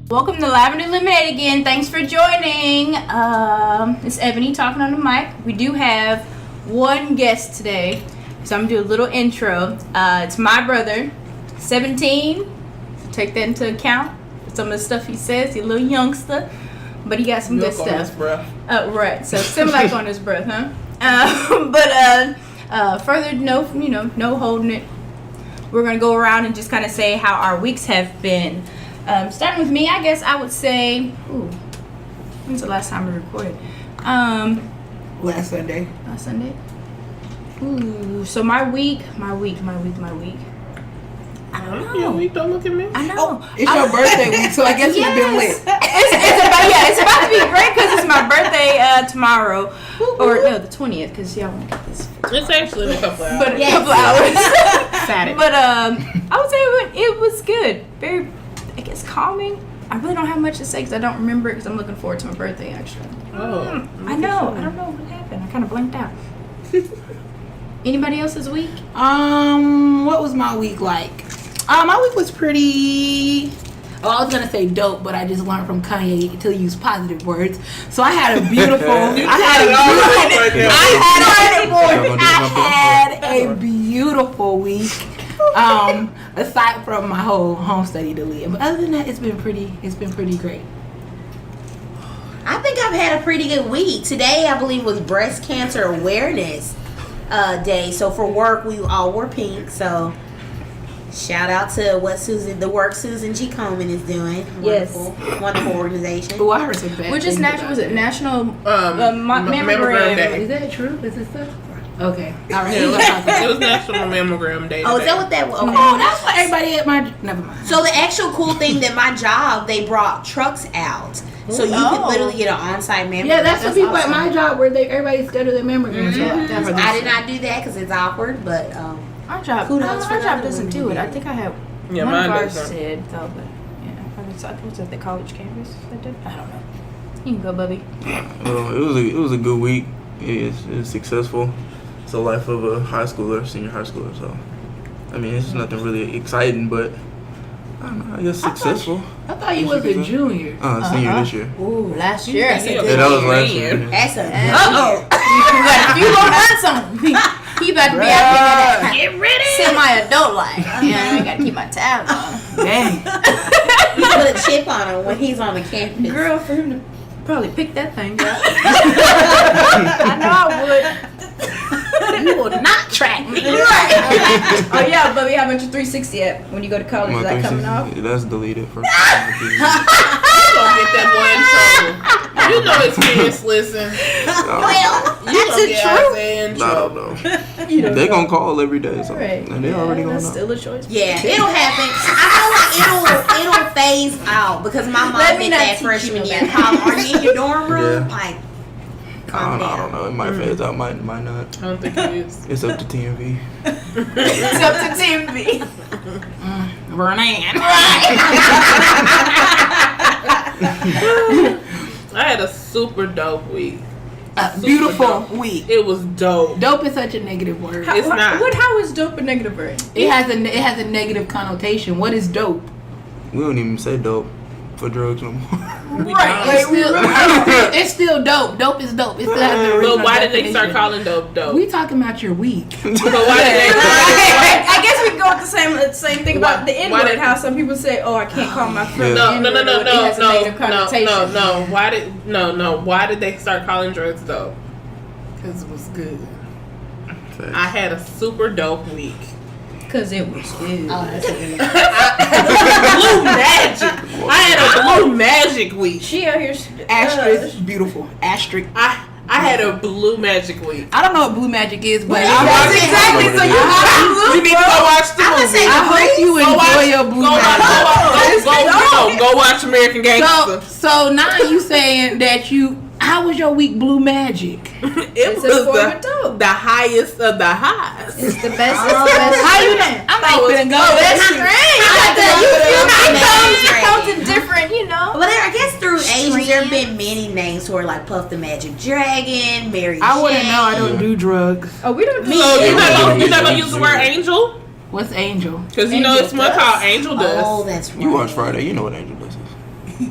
Welcome to Live and Eliminate again. Thanks for joining. It's Ebony talking on the mic. We do have one guest today, so I'm gonna do a little intro. It's my brother, 17. Take that into account. Some of the stuff he says, he's a little youngster, but he got some good stuff. Right. So Similac on his breath, huh? Further no holding it. We're gonna go around and just kind of say how our weeks have been. Starting with me, I guess I would say, when's the last time we recorded? Last Sunday. Last Sunday? So my week. I don't know. Your week, don't look at me. I know. Oh, it's your birthday week, so I guess it's been lit. It's about to be great because it's my birthday tomorrow. Or no, the 20th, because y'all want to get this. It's actually in a couple hours. But a couple hours. Saturday. But I would say it was good. Very, I guess, calming. I really don't have much to say because I don't remember it because I'm looking forward to my birthday, actually. Oh. I know. I don't know what happened. I kind of blanked out. Anybody else's week? What was my week like? My week was pretty. Oh, I was gonna say dope, but I just learned from Kanye to use positive words. So I had a beautiful. I had a beautiful week. Aside from my whole home study to live, but other than that, it's been pretty great. I think I've had a pretty good week. Today, I believe, was Breast Cancer Awareness Day. So for work, we all wore pink. So shout out to the work Susan G. Coleman is doing. Wonderful organization. Oh, I heard some bad. Which is national? Was it National Mammogram Day? Is that true? Is it stuff? Okay. All right. It was National Mammogram Day. Oh, is that what that was? Okay. Oh, that's what everybody at my. Never mind. So the actual cool thing that my job, they brought trucks out. So you could literally get an on-site mammogram. Yeah, that's what people awesome. at my job where everybody schedule their mammograms. Mm-hmm. I did not do that because it's awkward, but our job doesn't do it. I think I have one of ours said though, but I think it's at the college campus. I don't know. You can go, Bubby. Well, it was a good week. It's successful. It's the life of a senior high schooler. So, I mean, it's nothing really exciting, but I don't know. I guess successful. I thought you was a junior. Senior this year. Ooh, last year. Yeah, that was last year. that's a You gonna earn something. He about to be out here that get ready. semi-adult life. Yeah, I gotta keep my tabs on. Dang. You put a chip on him when he's on the campus. Girl, for him to probably pick that thing up. I know I would. You will not track me. Oh yeah, Bubby, how about your 360 at when you go to college? Is that coming off? That's deleted for. You gonna get that boy in trouble. You know his kids listen. That's the truth. I don't know. They gonna call every day, so and they already gonna know. That's still a choice. Yeah, it'll happen. I feel like it'll phase out because my mom did that freshman year. Are you in your dorm room? Yeah. Like, I don't know. It might phase out, might not. I don't think it is. It's up to TMV. It's up to TMV. Vernon. I had a super dope week. Beautiful week. It was dope. Dope is such a negative word. It's not. How is dope a negative word? It has a negative connotation. What is dope? We don't even say dope for drugs no more. It's still dope. Dope is dope. It still has the original But why did they definition. start calling dope dope? We talking about your week. But why did they? I guess we can go with the same thing about the N word. How some people say, "Oh, I can't call my friend." Yeah. N-word," it has a negative connotation. No. Why did they start calling drugs dope? Because it was good. Thanks. I had a super dope week. Because it was good. oh, that's a good Blue magic. I had a blue magic week. She out here. Asterisk, beautiful. Asterisk. I had a blue magic week. I don't know what blue magic is, but That's exactly. So you You need to go watch the movie. I hope you enjoy your blue magic. Go watch American Gangster. So now you saying that how was your week blue magic? It It's was a form of dope. the highest of the highs. It's the best. It's the best. How you know? I'm not gonna go. That's great. It comes in different, But I guess through ages, there have been many names who are like Puff the Magic Dragon, Mary I wouldn't Jane. know. I don't do drugs. Oh, we don't. So you're not gonna use the word angel? What's angel? Because you know it's one called Angel Dust. Oh, that's right. You watch Friday, you know what Angel Dust is.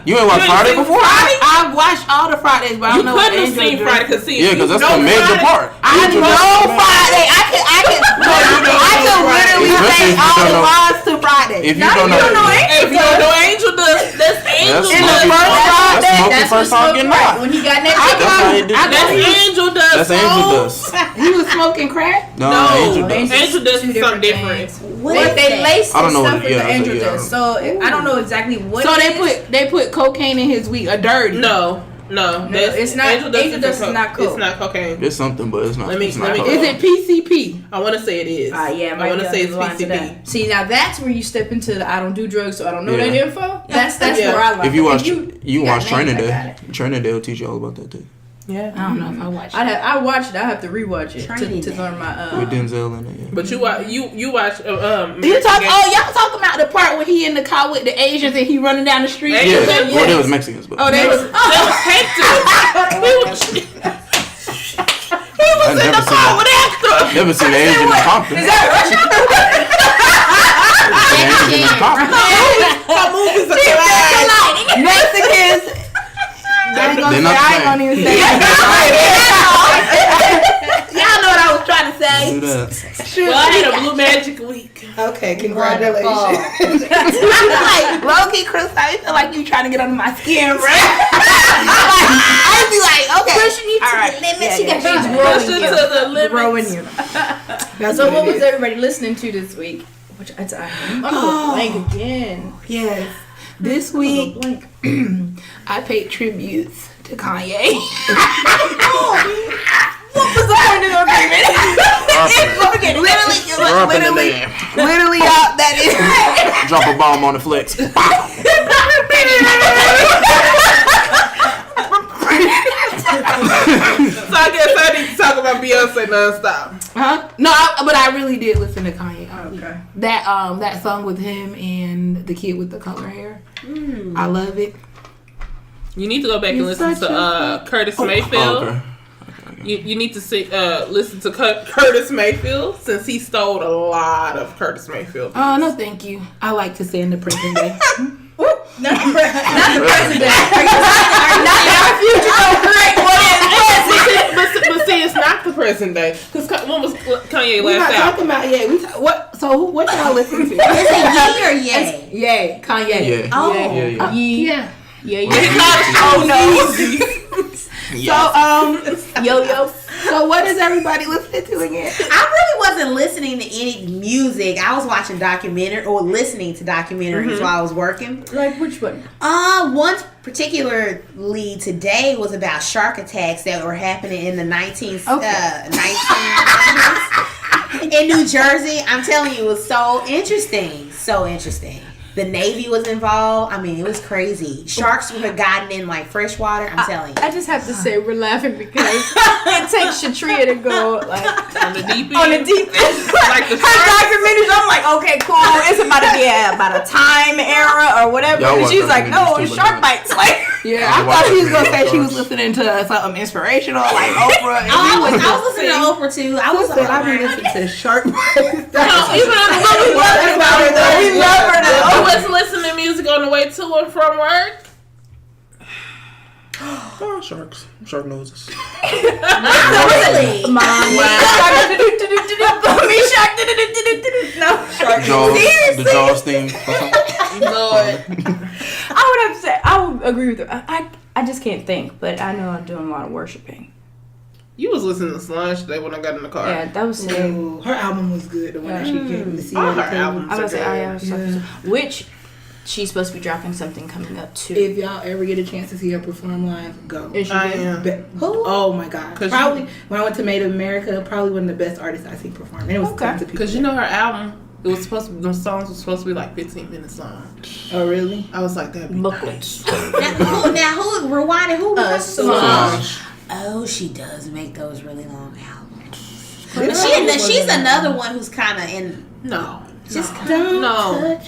You ain't watched You ain't Friday seen before? Friday? I've watched all the Fridays, but I You don't know what couldn't have Angel seen does. Friday because Yeah, because that's the major part. I know Friday. I can literally Especially say if you all don't the know- lines to Friday. If you don't know, If you don't know Angel does, that's Angel That's In the does. first Friday, Smokey That's first what time Smoke getting right. out. When he got in that I chicken. That's how he did I that. That's Angel does. That's Angel does. he was smoking crack. No, No, Angel does. Angel does Two something different different. things. What But is they that? lace I don't his know stuff what- with yeah, the Angel yeah. does. So I don't know exactly what. So it is. they put cocaine in his weed. A dirty. No, that's- it's not- Angel dust is not coke. It's not cocaine. It's something, but it's not. Let me- it's not let me- coke. Is it PCP? I want to say it is. Yeah, I want to say it's PCP. PCP. See, now that's where you step into the I don't do drugs, so I don't know that Yeah. info. That's Yeah. where I like. If you it. watch, you got watch Training names, I Day. got it. Training Day will teach you all about that too. Yeah. I don't know if I watched. I watched it. I have to rewatch it Training to Day. learn my. With Denzel in it. Yeah. But you watch. You watch. You talk? Oh, y'all talking about the part when he in the car with the Asians and he running down the street? Hey, Yeah, Yes. well, they was Mexicans, but Oh, they was. That was Hector. He was I in the never seen car that. with Hector. Never seen the Asian in Compton. Is that Russian? The Asian in Compton. Her movies are colliding. Mexicans. I ain't gonna They're say. not the I ain't same. gonna even say. Y'all know what I was trying to say. Do that. Well, I had a Blue Magic week. Okay, Wonderful. like low key, Chris, I feel like you trying to get under my skin, right? I'd be like, okay, Pushing you to all right. the limits. Yeah, You got yeah. she's Push growing it you. to the limits. Growing you. That's So what it was is. everybody listening to this week? Which I'm gonna go blank again. Yes, this I'm week gonna go blank. I paid tributes to Kanye. What was the point of the agreement? Literally, y'all, that is. Drop a bomb on the flex. So I guess I need to talk about Beyonce nonstop. Huh? No, but I really did listen to Kanye. Okay. That song with him and the kid with the color hair. I love it. You need to go back and You're listen such to Curtis Mayfield. Oh, okay. You need to see, listen to Curtis Mayfield since he stole a lot of Curtis Mayfield. Oh no, thank you. I like to say in the prison day. Not the president. Not our future. No, correct. But see, it's not the present day. Because when was Kanye We're not last out? talking about yay. What y'all listen to? Is it ye or yay? Yay, Kanye. Yeah. Oh. Yeah. Yeah. Oh no. Yo. So what is everybody listening to again? I really wasn't listening to any music. I was watching documentary or listening to documentaries while I was working. Like which one? One particularly today was about shark attacks that were happening in the 1900s in New Jersey. I'm telling you, it was so interesting. So interesting. The Navy was involved. I mean, it was crazy. Sharks would have gotten in like fresh water. I'm telling you. I just have to say we're laughing because it takes Shatria to go like On the deep end. on the deep end. Like the Her documentaries, I'm like, okay, cool. It's about to be about a time era or whatever. Y'all And watch she's like, no, documentaries it's too, shark but bites. Like, Yeah, I thought she was gonna say she was listening to something inspirational like Oprah. And I was listening to Oprah too. I was said I've been listening to Shark Bites. Even on the movie, we love her I though. was listening to music on the way to and from work. Oh, sharks. Shark noses. really. Mom, me shocked. No, shark. The Jaws theme. Lord. I would have to say, I would agree with her. I just can't think, but I know I'm doing a lot of worshiping. You was listening to Solange today when I got in the car. Yeah, that was sick. Ooh, her album was good. The one that she came to see. All on the her table. albums I was are gonna say, good. which she's supposed to be dropping something coming up too. If y'all ever get a chance to see her perform live, go. Is she I good? am. Who? Oh my god! 'Cause Probably when I went to Made in America, probably one of the best artists I seen perform. And it was Okay. tons of people. Because you know her album, it was supposed to be, those songs were supposed to be like 15 minutes long. Oh really? I was like, that'd be Booklets. Now who rewind it? Who was Solange. Oh, she does make those really long albums. But she's another one who's kind of in. No. Just No.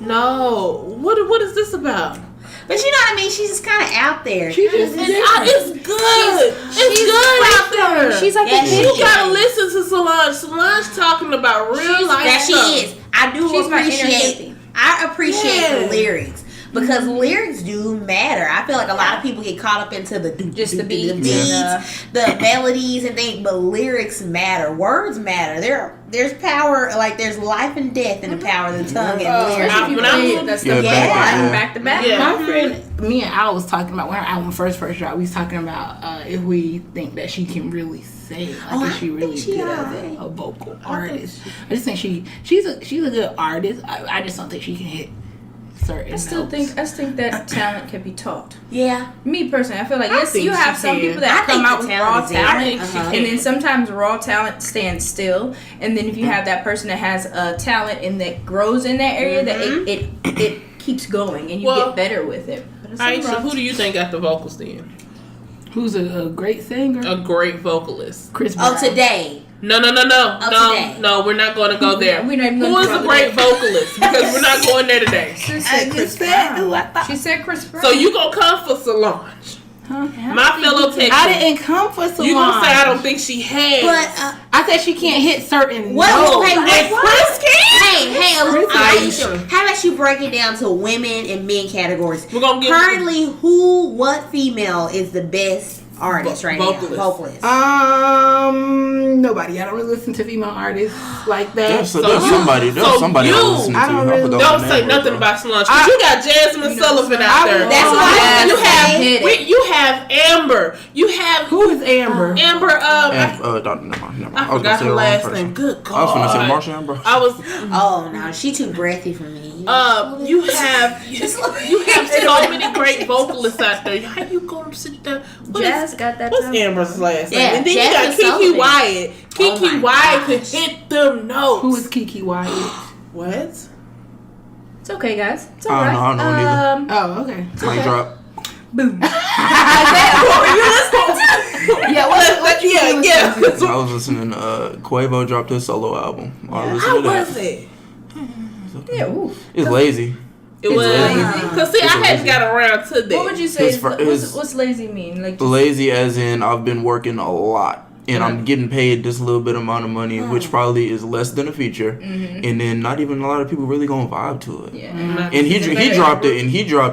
No. What is this about? But you know what I mean? She's just kind of out there. She just It's good. It's good out there. She's like Yeah, a she You kid. is. gotta listen to Solange. Solange talking about real life That she stuff. is. I do She's my inner appreciate. hippie. I appreciate Yeah. the lyrics, because lyrics do matter. I feel like a lot of people get caught up into the Just the beats. the melodies and things, but lyrics matter. Words matter. There's power, like there's life and death in the power of the tongue and lyrics. That's the back to back. My friend, me and Al was talking about when her album first dropped. We was talking about if we think that she can really sing, like if she really good as a vocal artist. I just think she's a good artist. I just don't think she can hit certain. I think that talent can be taught. Yeah. Me personally, I feel like yes, you have some people that come out with raw talent, and then sometimes raw talent stands still, and then if you have that person that has a talent and that grows in that area, that it keeps going and you get better with it. Aisha, who do you think got the vocals then? Who's a great singer? A great vocalist. Chris Brown. Today. No, we're not going to go there. We're not even Who is a great vocalist? Because we're not going there today. She said Chris Brown. She said Chris Brown. So you gonna come for Solange? My fellow Texan. I didn't come for Solange. You gonna say I don't think she has? But I said she can't hit certain notes. Chris can. Hey, Aisha, how about you break it down to women and men categories? We're gonna get currently what female is the best artist right now? Vocalist. Nobody. I don't really listen to female artists like that. There's somebody I'm listening to. Don't say nothing about Solange because you got Jasmine Sullivan out there. That's why you have Amber. You have who is Amber? Amber. Never mind. I forgot her last name. Good God. I was gonna say Marsha Amber. Oh no, she too breathy for me. You have so many great vocalists out there. How you gonna sit down? Jazz got that. What's Amber's last name? Yeah, and then Jasmine you got Kiki Sullivan. Wyatt. Kiki Wyatt could hit them notes. Who is Kiki Wyatt? What? It's okay, guys. It's all I don't right. know Oh, okay. Mic drop. Boom. Yeah, what you listening to? I was listening to Quavo dropped his solo album. How was it? Yeah, ooh. It's lazy. It was because see, I hadn't got around to that. What would you say? What's lazy mean? Like lazy as in I've been working a lot and I'm getting paid this little bit amount of money, which probably is less than a feature, and then not even a lot of people really gonna vibe to it. Yeah. And he dropped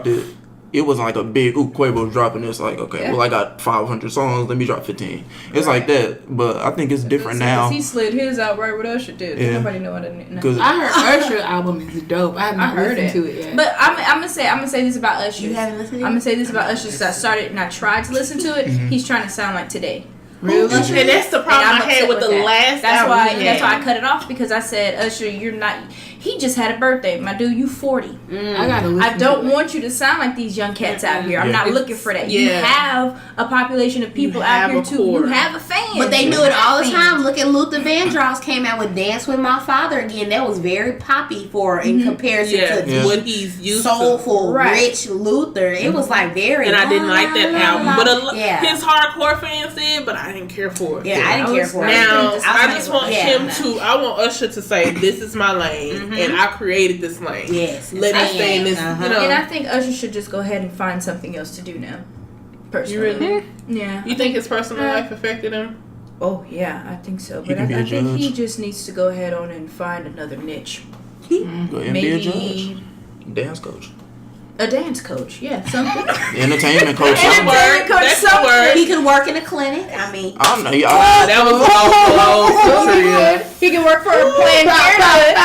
it. It wasn't like a big Quavo's dropping this. Like, okay, well I got 500 songs, let me drop 15. It's like that, but I think it's different now. He slid his out right what Usher did. Yeah. Nobody know what I mean. Because I heard Usher album is dope. I have not heard listened to it yet. But I'm gonna say this about Usher. You haven't listened to it? I'm gonna say this about Usher. So I started and I tried to listen to it. He's trying to sound like Today. Really? And that's the problem I had with the last That's album. why I cut it off because I said, Usher, you're not. He just had a birthday, my dude. You 40. I gotta listen. I don't want you to sound like these young cats out here. I'm not looking for that. You have a population of people out here too. You have a fan. But they do it all the time. Look at Luther Vandross came out with "Dance with My Father" again. That was very poppy in comparison to what he's used soulful, rich Luther. It was like very. And I didn't like that album, but his hardcore fans did. But I didn't care for it. Yeah, I didn't care for it. Now I just want him to. I want Usher to say, "This is my lane." And I created this lane. Yes. Let me stay in this. And I think Usher should just go ahead and find something else to do now. Personally. You really? Yeah. You think his personal life affected him? Oh, yeah, I think so. But I think he just needs to go ahead on and find another niche. Go ahead and be a judge. Dance coach. A dance coach, yeah, something. Entertainment coach. That's the word. He could work in a clinic. I mean, I don't know. That was low. He can work for a Planned Parenthood.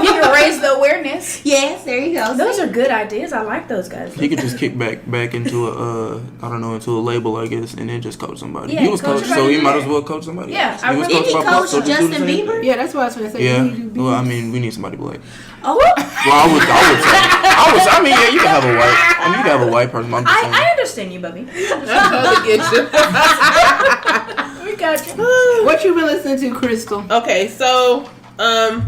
He can raise the awareness. Yes, there you go. Those are good ideas. I like those guys. He could just kick back into into a label, I guess, and then just coach somebody. Yeah, he was coach, so he might as well coach somebody. Yeah, else. Did he coach Justin Bieber? Yeah, that's what I was going to say. Yeah. Well, I mean, we need somebody black. Oh. Well, I would say. I mean, yeah, you can have a white. I mean, you can have a white person. I understand you, Bubby. We got you. What you been listening to, Crystal? Okay, so my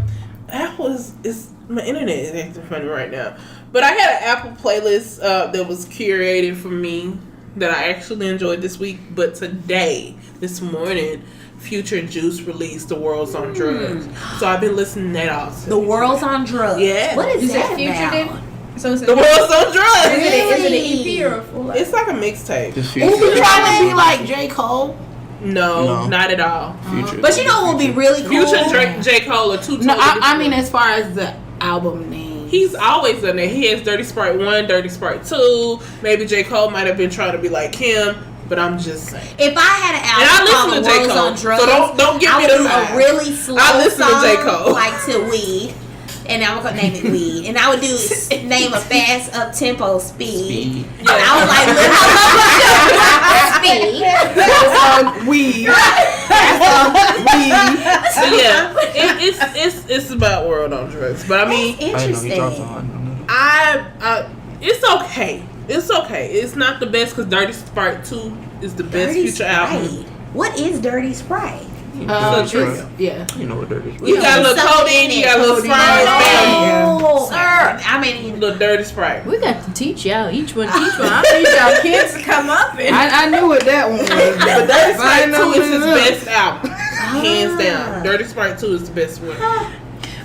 internet is acting funny right now. But I had an Apple playlist that was curated for me that I actually enjoyed this week. But this morning, Future Juice released "The World's on Drugs," so I've been listening to that also. The World's on Drugs. Yeah. What is that Future about? did? So The World's on Drugs. Is it an EP or a full? It's like a mixtape. Is he trying to be like J. Cole? No, not at all. Future. But you know what would be really cool? Future and J. Cole are two. No, I mean as far as the album name. He's always done that. He has Dirty Sprite 1, Dirty Sprite 2. Maybe J. Cole might have been trying to be like him, but I'm just saying. If I had an And I album listen called to The J. World's Cole, on Drugs, so don't get I me would to do lie. a really slow I listen song, to J. Cole. like to Weed. And I would name it Weed. And I would name a fast up tempo Speed. And I was like, look, Speed. That's weed. So it's about World on Drugs. But I mean, That's I didn't know he dropped interesting. it's okay. It's okay. It's not the best because Dirty Sprite 2 is the best Dirty Future album. Sprite. What is Dirty Sprite? It's a trio. Yeah. You know what Dirty Sprite. You got a little codeine, you got a little Sprite, Oh, Yeah. I mean, little Dirty Sprite. We got to teach y'all. Each one. I need y'all kids to come up and. I knew what that one was. But Dirty Sprite 2 know is his what it best album. Hands down. Dirty Sprite 2 is the best one.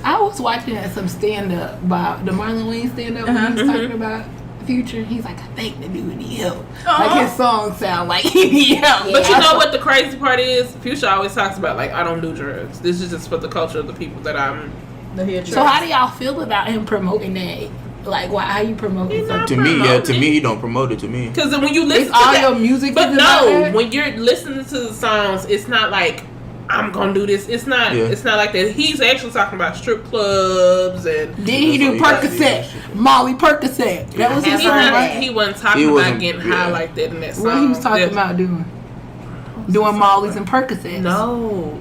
I was watching some stand up by the Marlon Wayne stand up when he was talking about Future. He's like, I think the dude need help. Like his songs sound like he need help. But you know what the crazy part is? Future always talks about like, I don't do drugs. This is just for the culture of the people that I'm. So how do y'all feel about him promoting that? Like, how you promoting something? To me, he don't promote it to me. Because when you listen It's all to that, your music. but is about no, that? when you're listening to the songs, it's not like I'm gonna do this. It's not. Yeah. It's not like that. He's actually talking about strip clubs and. Then he do Percocet, Molly Percocet. That was his He, song, not, right? he wasn't talking He about wasn't- getting high like that in that song. What he was talking That- about doing Molly's and Percocets. No,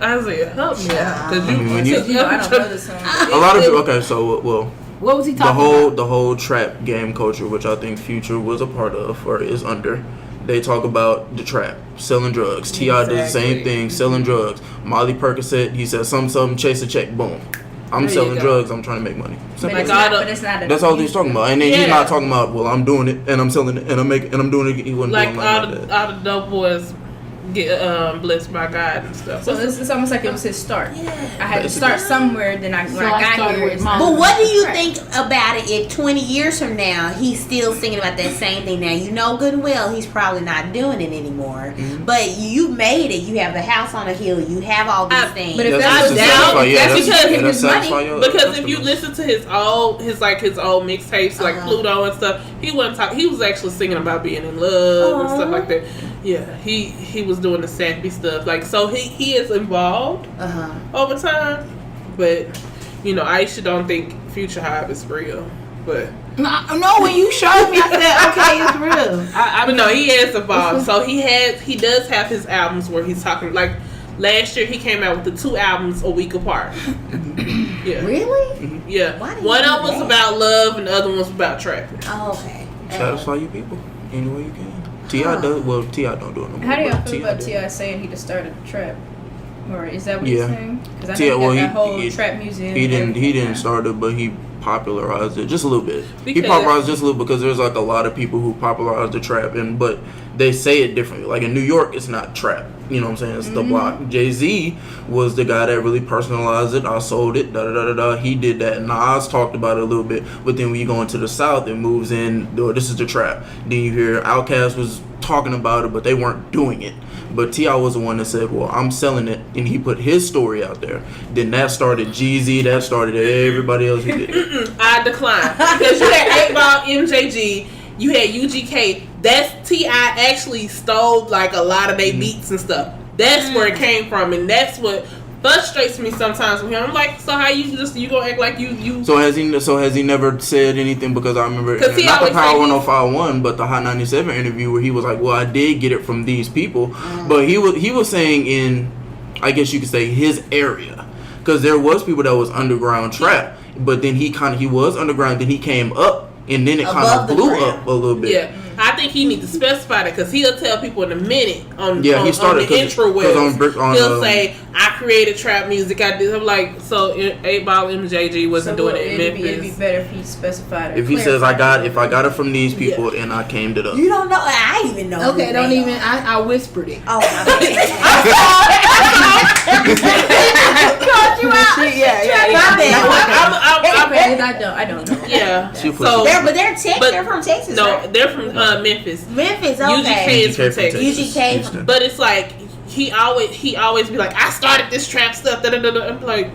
Isaiah, help me out because I mean, when you- I don't know this song. A lot of people. Okay, so well, What was he the talking about? whole trap game culture, which I think Future was a part of or is under. They talk about the trap, selling drugs. T.I. does the same thing, selling drugs. Molly Percocet, he says something, chase a check, boom. I'm There you selling go. drugs, I'm trying to make money. But Simple. it's Like, not. But it's not. That's all he's talking about. And then Yeah. he's not talking about, well, I'm doing it and I'm selling it and I'm doing it. He wasn't like doing all like that. the dope boys get blessed by God and stuff. So it's almost like it was his start. I had to start somewhere. Then when So I I got started here, with it's Molly. but what do you Right. think about it if 20 years from now he's still singing about that same thing? Now you know good and well he's probably not doing it anymore. But you made it. You have the house on a hill. You have all these things. But if That's that's just what to down, satisfy- yeah, that's because- what yeah, his that's money. satisfy your Because if customers. you listen to his old mixtapes like Pluto and stuff, he wasn't talking. He was actually singing about being in love and stuff like that. Yeah, he was doing the sappy stuff. Like so, he is involved over time. But you know, Aisha don't think Future Hype is real. But No, when you showed me, I said, okay, it's real. but no, he has evolved. So he does have his albums where he's talking like. Last year he came out with the 2 albums a week apart. Yeah. really? Yeah. Why did One you of do them was that? about love and the other one was about trapping. Oh, okay. Satisfy you people any way you can. T.I. does, well, T.I. don't do it no more. How do y'all but feel about does. T.I. saying he just started the trap? Or is that what Yeah. he's saying? Because I T.I. know well, he got that whole he- trap museum. He and didn't everything. start it, but he popularized it just a little bit. He Because- popularized just a little because there's like a lot of people who popularized the trap, but they say it differently. Like in New York, it's not trap. You know what I'm saying? It's the block. Jay-Z was the guy that really personalized it. I sold it. Da da da da da. He did that. Nas talked about it a little bit, but then when you go into the South, it moves in. Oh, this is the trap. Then you hear Outkast was talking about it, but they weren't doing it. But T.I. was the one that said, well, I'm selling it, and he put his story out there. Then that started Jeezy, that started everybody else who did it. I decline. Because you had 8 Ball, MJG, you had UGK. That's T.I. actually stole like a lot of their beats and stuff. That's where it came from, and that's what frustrates me sometimes with him. I'm like, so how you gonna act like you So has he never said anything? Because I remember 'Cause he not the always Power say 105.1, but the Hot 97 interview where he was like, "Well, I did get it from these people," but he was saying in, I guess you could say, his area, because there was people that was underground trap, but then he was underground, then he came up, and then it kind Above of the blew ground. up a little bit. Yeah, I think he needs to specify that because he'll tell people in a minute on Yeah, on, he started on the intro he'll say I created trap music. I did. I'm like, so 8 Ball MJG wasn't doing it in It'd be Memphis. better if he specified it. If he says I got it from these people and I came to the You don't know. I even know. Okay, who don't they even. are. I whispered it. Oh my god. called you out. Yeah. My bad. I don't know. Yeah. She put So They're from Texas. no, right? they're from Memphis. Memphis. UGK Okay. is from Texas. UGK. Houston. But it's like he always be like, I started this trap stuff. Da, da, da, da. I'm like,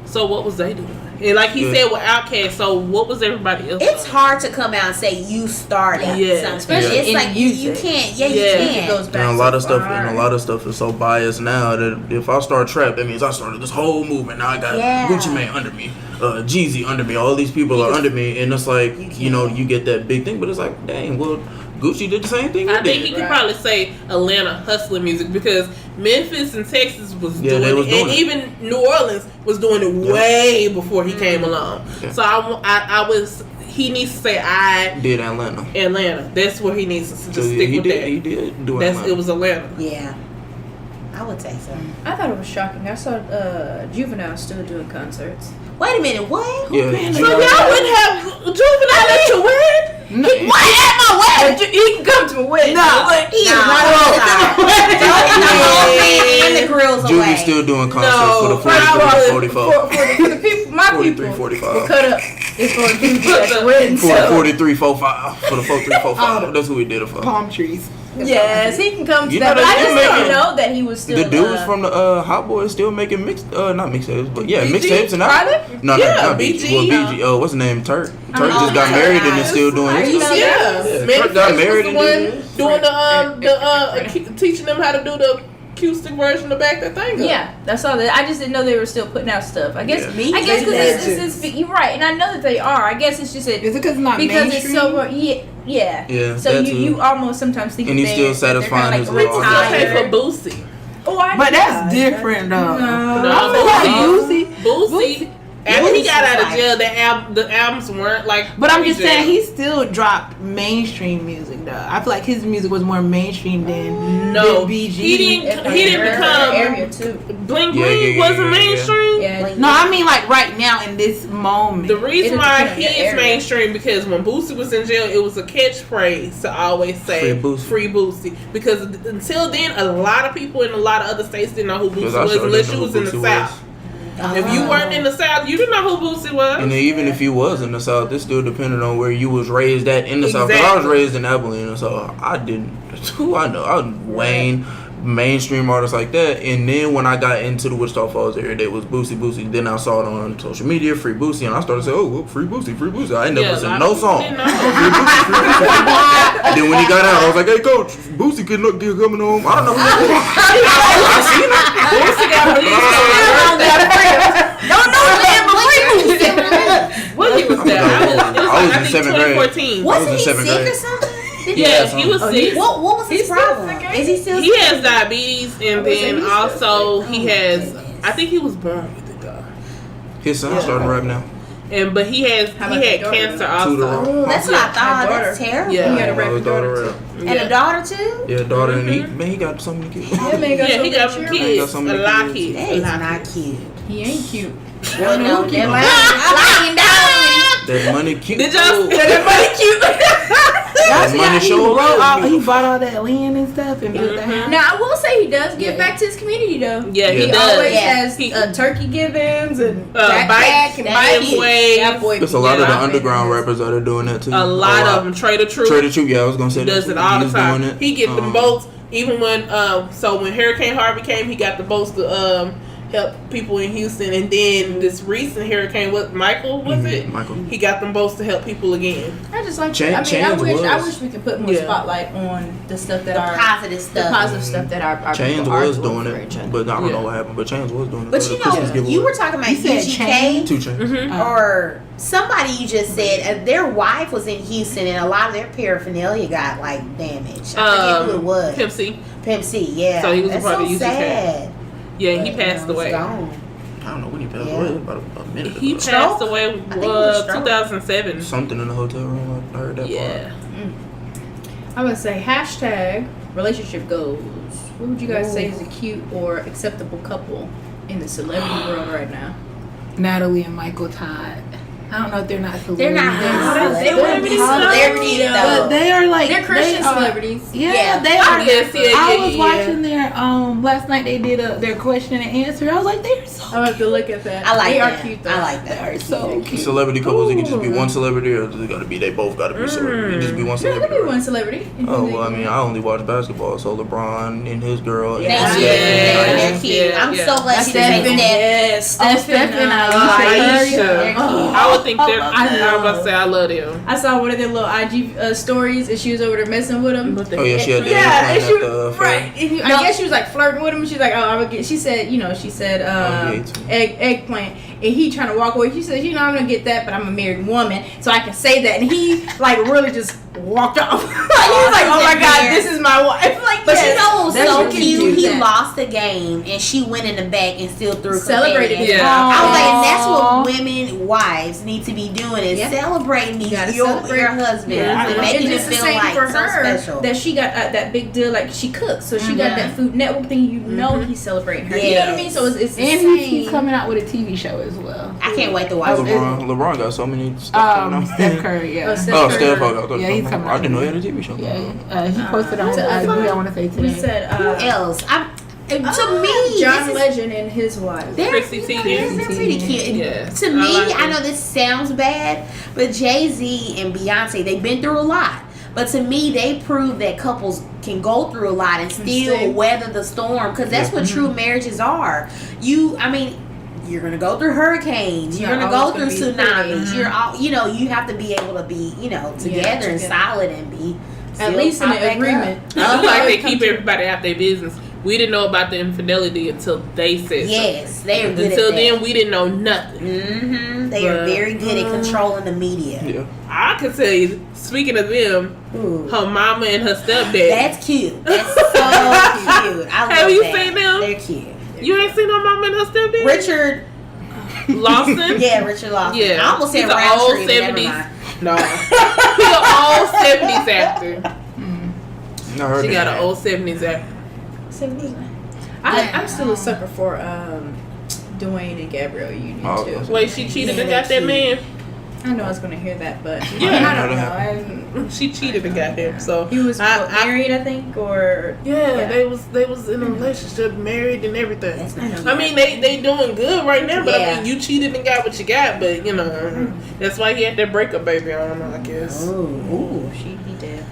so what was they doing? And like he said with Outkast, so what was everybody else? It's hard to come out and say you started Yeah. something. Especially It's in like you music. can't. Yeah, Yeah. you It can't. goes back And a so lot of stuff, far. and a lot of stuff is so biased now that if I start trap, that means I started this whole movement. Now I got Gucci Mane under me, Jeezy under me. All these people are under me, and it's like you get that big thing, but it's like, dang, well, Gucci did the same thing. I think he could probably say Atlanta hustling music because Memphis and Texas was doing they was it, doing and it. even New Orleans was doing it way before he came along. Yeah. So he needs to say I did Atlanta. Atlanta. That's where he needs to just stick he with did, that. He did do It Atlanta. was Atlanta. Yeah, I would say so. I thought it was shocking. I saw Juvenile still doing concerts. Wait a minute, what? Yeah. So y'all wouldn't have Juvenile at your wedding? No, What at my wedding? He can come to my wedding. He is not and the grills Juvie away. still doing concerts No, for the probably 44. For the people, my 43, people, 45. will cut up. It's for people at the wedding. For the So 43, 45. For the 43, 45. That's who we did it for. Palm trees. yes, he can come to You that. know But I they just still didn't making- know that he was still. The dudes from the Hot Boys still making not mixtapes, but yeah, BG? mixtapes and Are they? No, Yeah, not BG. BG. Well, BG. What's his name? Turk. Turk Oh, just got yeah. married and is still doing his stuff. Yeah, Yeah, Manny Turk got Fresh married was and the did one doing the teaching them how to do the acoustic version to back that thing up. Yeah, that's all. That I just didn't know they were still putting out stuff. I guess. Yeah. I guess Me because too. it's you're right, and I know that they are. I guess it's just that Is it because it's not because mainstream? it's so yeah. Yeah, So that you too. almost sometimes think And that he's still they're satisfying kinda his like little Okay, retired. for Boosie. Oh, I But know. that's different though. No. I feel like Boosie. After he got out of Boosie. jail, the albums weren't like. But I'm just saying, he he still dropped mainstream music though. I feel like his music was more mainstream than BG. He didn't become area too. Bling Yeah, Bling yeah, wasn't yeah. mainstream. Yeah. No, I mean like right now in this moment. The reason It why depends on he your is area. mainstream because when Boosie was in jail, it was a catchphrase to always say Free Boosie. "Free Boosie." Because until then, a lot of people in a lot of other states didn't know who Boosie Because I was sure unless didn't you know was who in the Boosie was. South. If you weren't in the South, you didn't know who Boosie was. And then even if you was in the South, it still depended on where you was raised at in the South. 'Cause I was Exactly. raised in Abilene, so I didn't. Who I know? I was Wayne, mainstream artists like that. And then when I got into the Wichita Falls area, there was Boosie. Then I saw it on social media, Free Boosie, and I started saying, "Oh, well, Free Boosie." I ain't never Yeah, a listened lot to no of people song. didn't know. Free Boosie, Free Boosie. Then when he got out, I was like, "Hey, coach, Boosie could look good coming home." I don't know. I seen it. Boosie got released on Don't know when he was there. I was in seventh grade. 2014. Wasn't in he seventh sick grade. or something? Yeah, he was sick. What was his He's still problem? sick, ain't Is he still? He sick? has diabetes, and was saying then he's also still he has. I think he was born with it though. His son starting rap now. But he had about cancer Tutor. also. Oh, that's what I thought. daughter. That's terrible. Yeah. He had a His record daughter daughter rap. too. And a daughter too. Yeah, daughter, and he got so many kids. Yeah, man, got Yeah, so he got many some children. He got kids. so A many lot of kids. kids. That A is lot of not kids. cute. He ain't cute. Well, no, Lying that That money cute. Did y'all see That money cute. That money show up. He bought all that land and stuff and built that house. Now I will say he does give back to his community though. Yeah, he He does. always Yeah. has turkey givings and Bike backpack and bike giveaways. That boy, There's a lot of Yeah, the I underground rappers that are doing that too. A lot of them. Trader Truth. Trader Truth, yeah, I was gonna say He that. does it all the He's time. doing it. He get them boats. Even when when Hurricane Harvey came, he got the boats to help people in Houston. And then this recent hurricane, what Michael was it? Michael. He got them boats to help people again. I just like. Chance I was. wish we could put more Yeah. spotlight on the stuff that the are positive the stuff. positive stuff that our Chains people are was doing doing for each it, other. but I don't Yeah. know what happened. But Chains was doing it. But for the you Christmas know, giveaway. you were talking about You said UGK. 2 Chainz. Or somebody you just said their wife was in Houston and a lot of their paraphernalia got like damaged. I forget who it was. Pimp C. Pimp C, yeah. So he was a That's part so of UGK. sad. Yeah, he But, passed it's away. gone. I don't know when he passed Yeah. away. About a minute He ago. passed away I think it was stroke. 2007. Something in the hotel room. I heard that Yeah. I'm gonna say hashtag relationship goals. What would you guys say is a cute or acceptable couple in the celebrity world right now? Natalie and Michael Todd. I don't know if they're not celebrities. They're not really They wouldn't be celebrities, celebrities, But they are like They're Christian they are- celebrities. Yeah, they are. Yes, I was watching their last night. They did their question and answer. I was like, they're so. I'll have to look at that. I like they that. are cute though. I like that. They are so cute. Celebrity couples, it can just be one celebrity, or does it gotta be they both gotta be celebrity? It just be one No, celebrity. there could be one celebrity. Oh well, I mean, I only watch basketball, so LeBron and his girl. and Thank you. Yeah. They're cute. I'm Yeah. so glad she didn't Stephen, say yes, Stephen. I Aisha. They're cute. I would think they're. I was know. about to say I love them. I saw one of their little IG stories, and she was over there messing with him. Oh yeah, she had the Yeah, and implant she at the fair. right. And I guess she was like flirting with him. She's like, "Oh, I'm gonna get." She said, eggplant, and he trying to walk away. She said, I'm gonna get that, but I'm a married woman, so I can say that." And he like really just walked off. He was like, "Oh my God, this is my wife." Like, But yes, you know what was that's so what you cute? do He that. lost the game and she went in the back and still threw Celebrated confetti. his Yeah. mom. I was like, and that's Aw. what women, wives, need to be doing is Yeah. celebrating You gotta your celebrate. husband Yeah. and making And it it's the feel same like for so her special. that she got that big deal. Like she cooks, so she got that Food Network thing. You know he's celebrating her. You know what I mean? So it's the And same. he's coming out with a TV show as well. I can't wait to watch it. LeBron got so many stuff coming out. Steph Curry, yeah. Oh, Steph Oh, Curry. Steph, I Yeah, he's coming I out. didn't know he had a TV show. Yeah, he posted on to the us. IG, I want to say We today. said Who else? To me, John this is, Legend and his wife. they're Chrissy Teigen. they're pretty cute. Yeah. To me, I like I them. know this sounds bad, but Jay-Z and Beyonce, they've been through a lot. But to me, they prove that couples can go through a lot and still Same. weather the storm, because that's what true marriages are. You're gonna go through hurricanes. You're Not gonna go always through gonna be tsunamis. pretty. You're all, you have to be able to be, together and together. solid and be At still least in pop an back agreement. up. I feel like they Come keep to- everybody out their business. We didn't know about the infidelity until they said Yes, they are something. good Until at that. then, we didn't know nothing. They are But, very good at controlling the media. Yeah. I can tell you, speaking of them, Ooh. her mama and her stepdad. That's cute. That's so cute. I love Have you that. seen them? They're cute. You ain't seen her mama and her stepdad? Richard, Lawson? yeah, Richard Lawson. Yeah. I almost said He's an old Roundtree, but never 70s. mind. No. He's an old 70s actor. I heard She that. got an old 70s actor. I'm still a sucker for Dwayne and Gabrielle Union Oh, too. okay. Wait, she cheated and Yeah, got that cute. man? I know I was gonna hear that, but Yeah. I don't know. She cheated and got him. So He was I- married, I think, or Yeah, they was in a relationship, married and everything. That's not I mean, they doing good right now, but I Yeah. mean, you cheated and got what you got, but that's why he had that breakup baby on, I guess. Ooh. he did.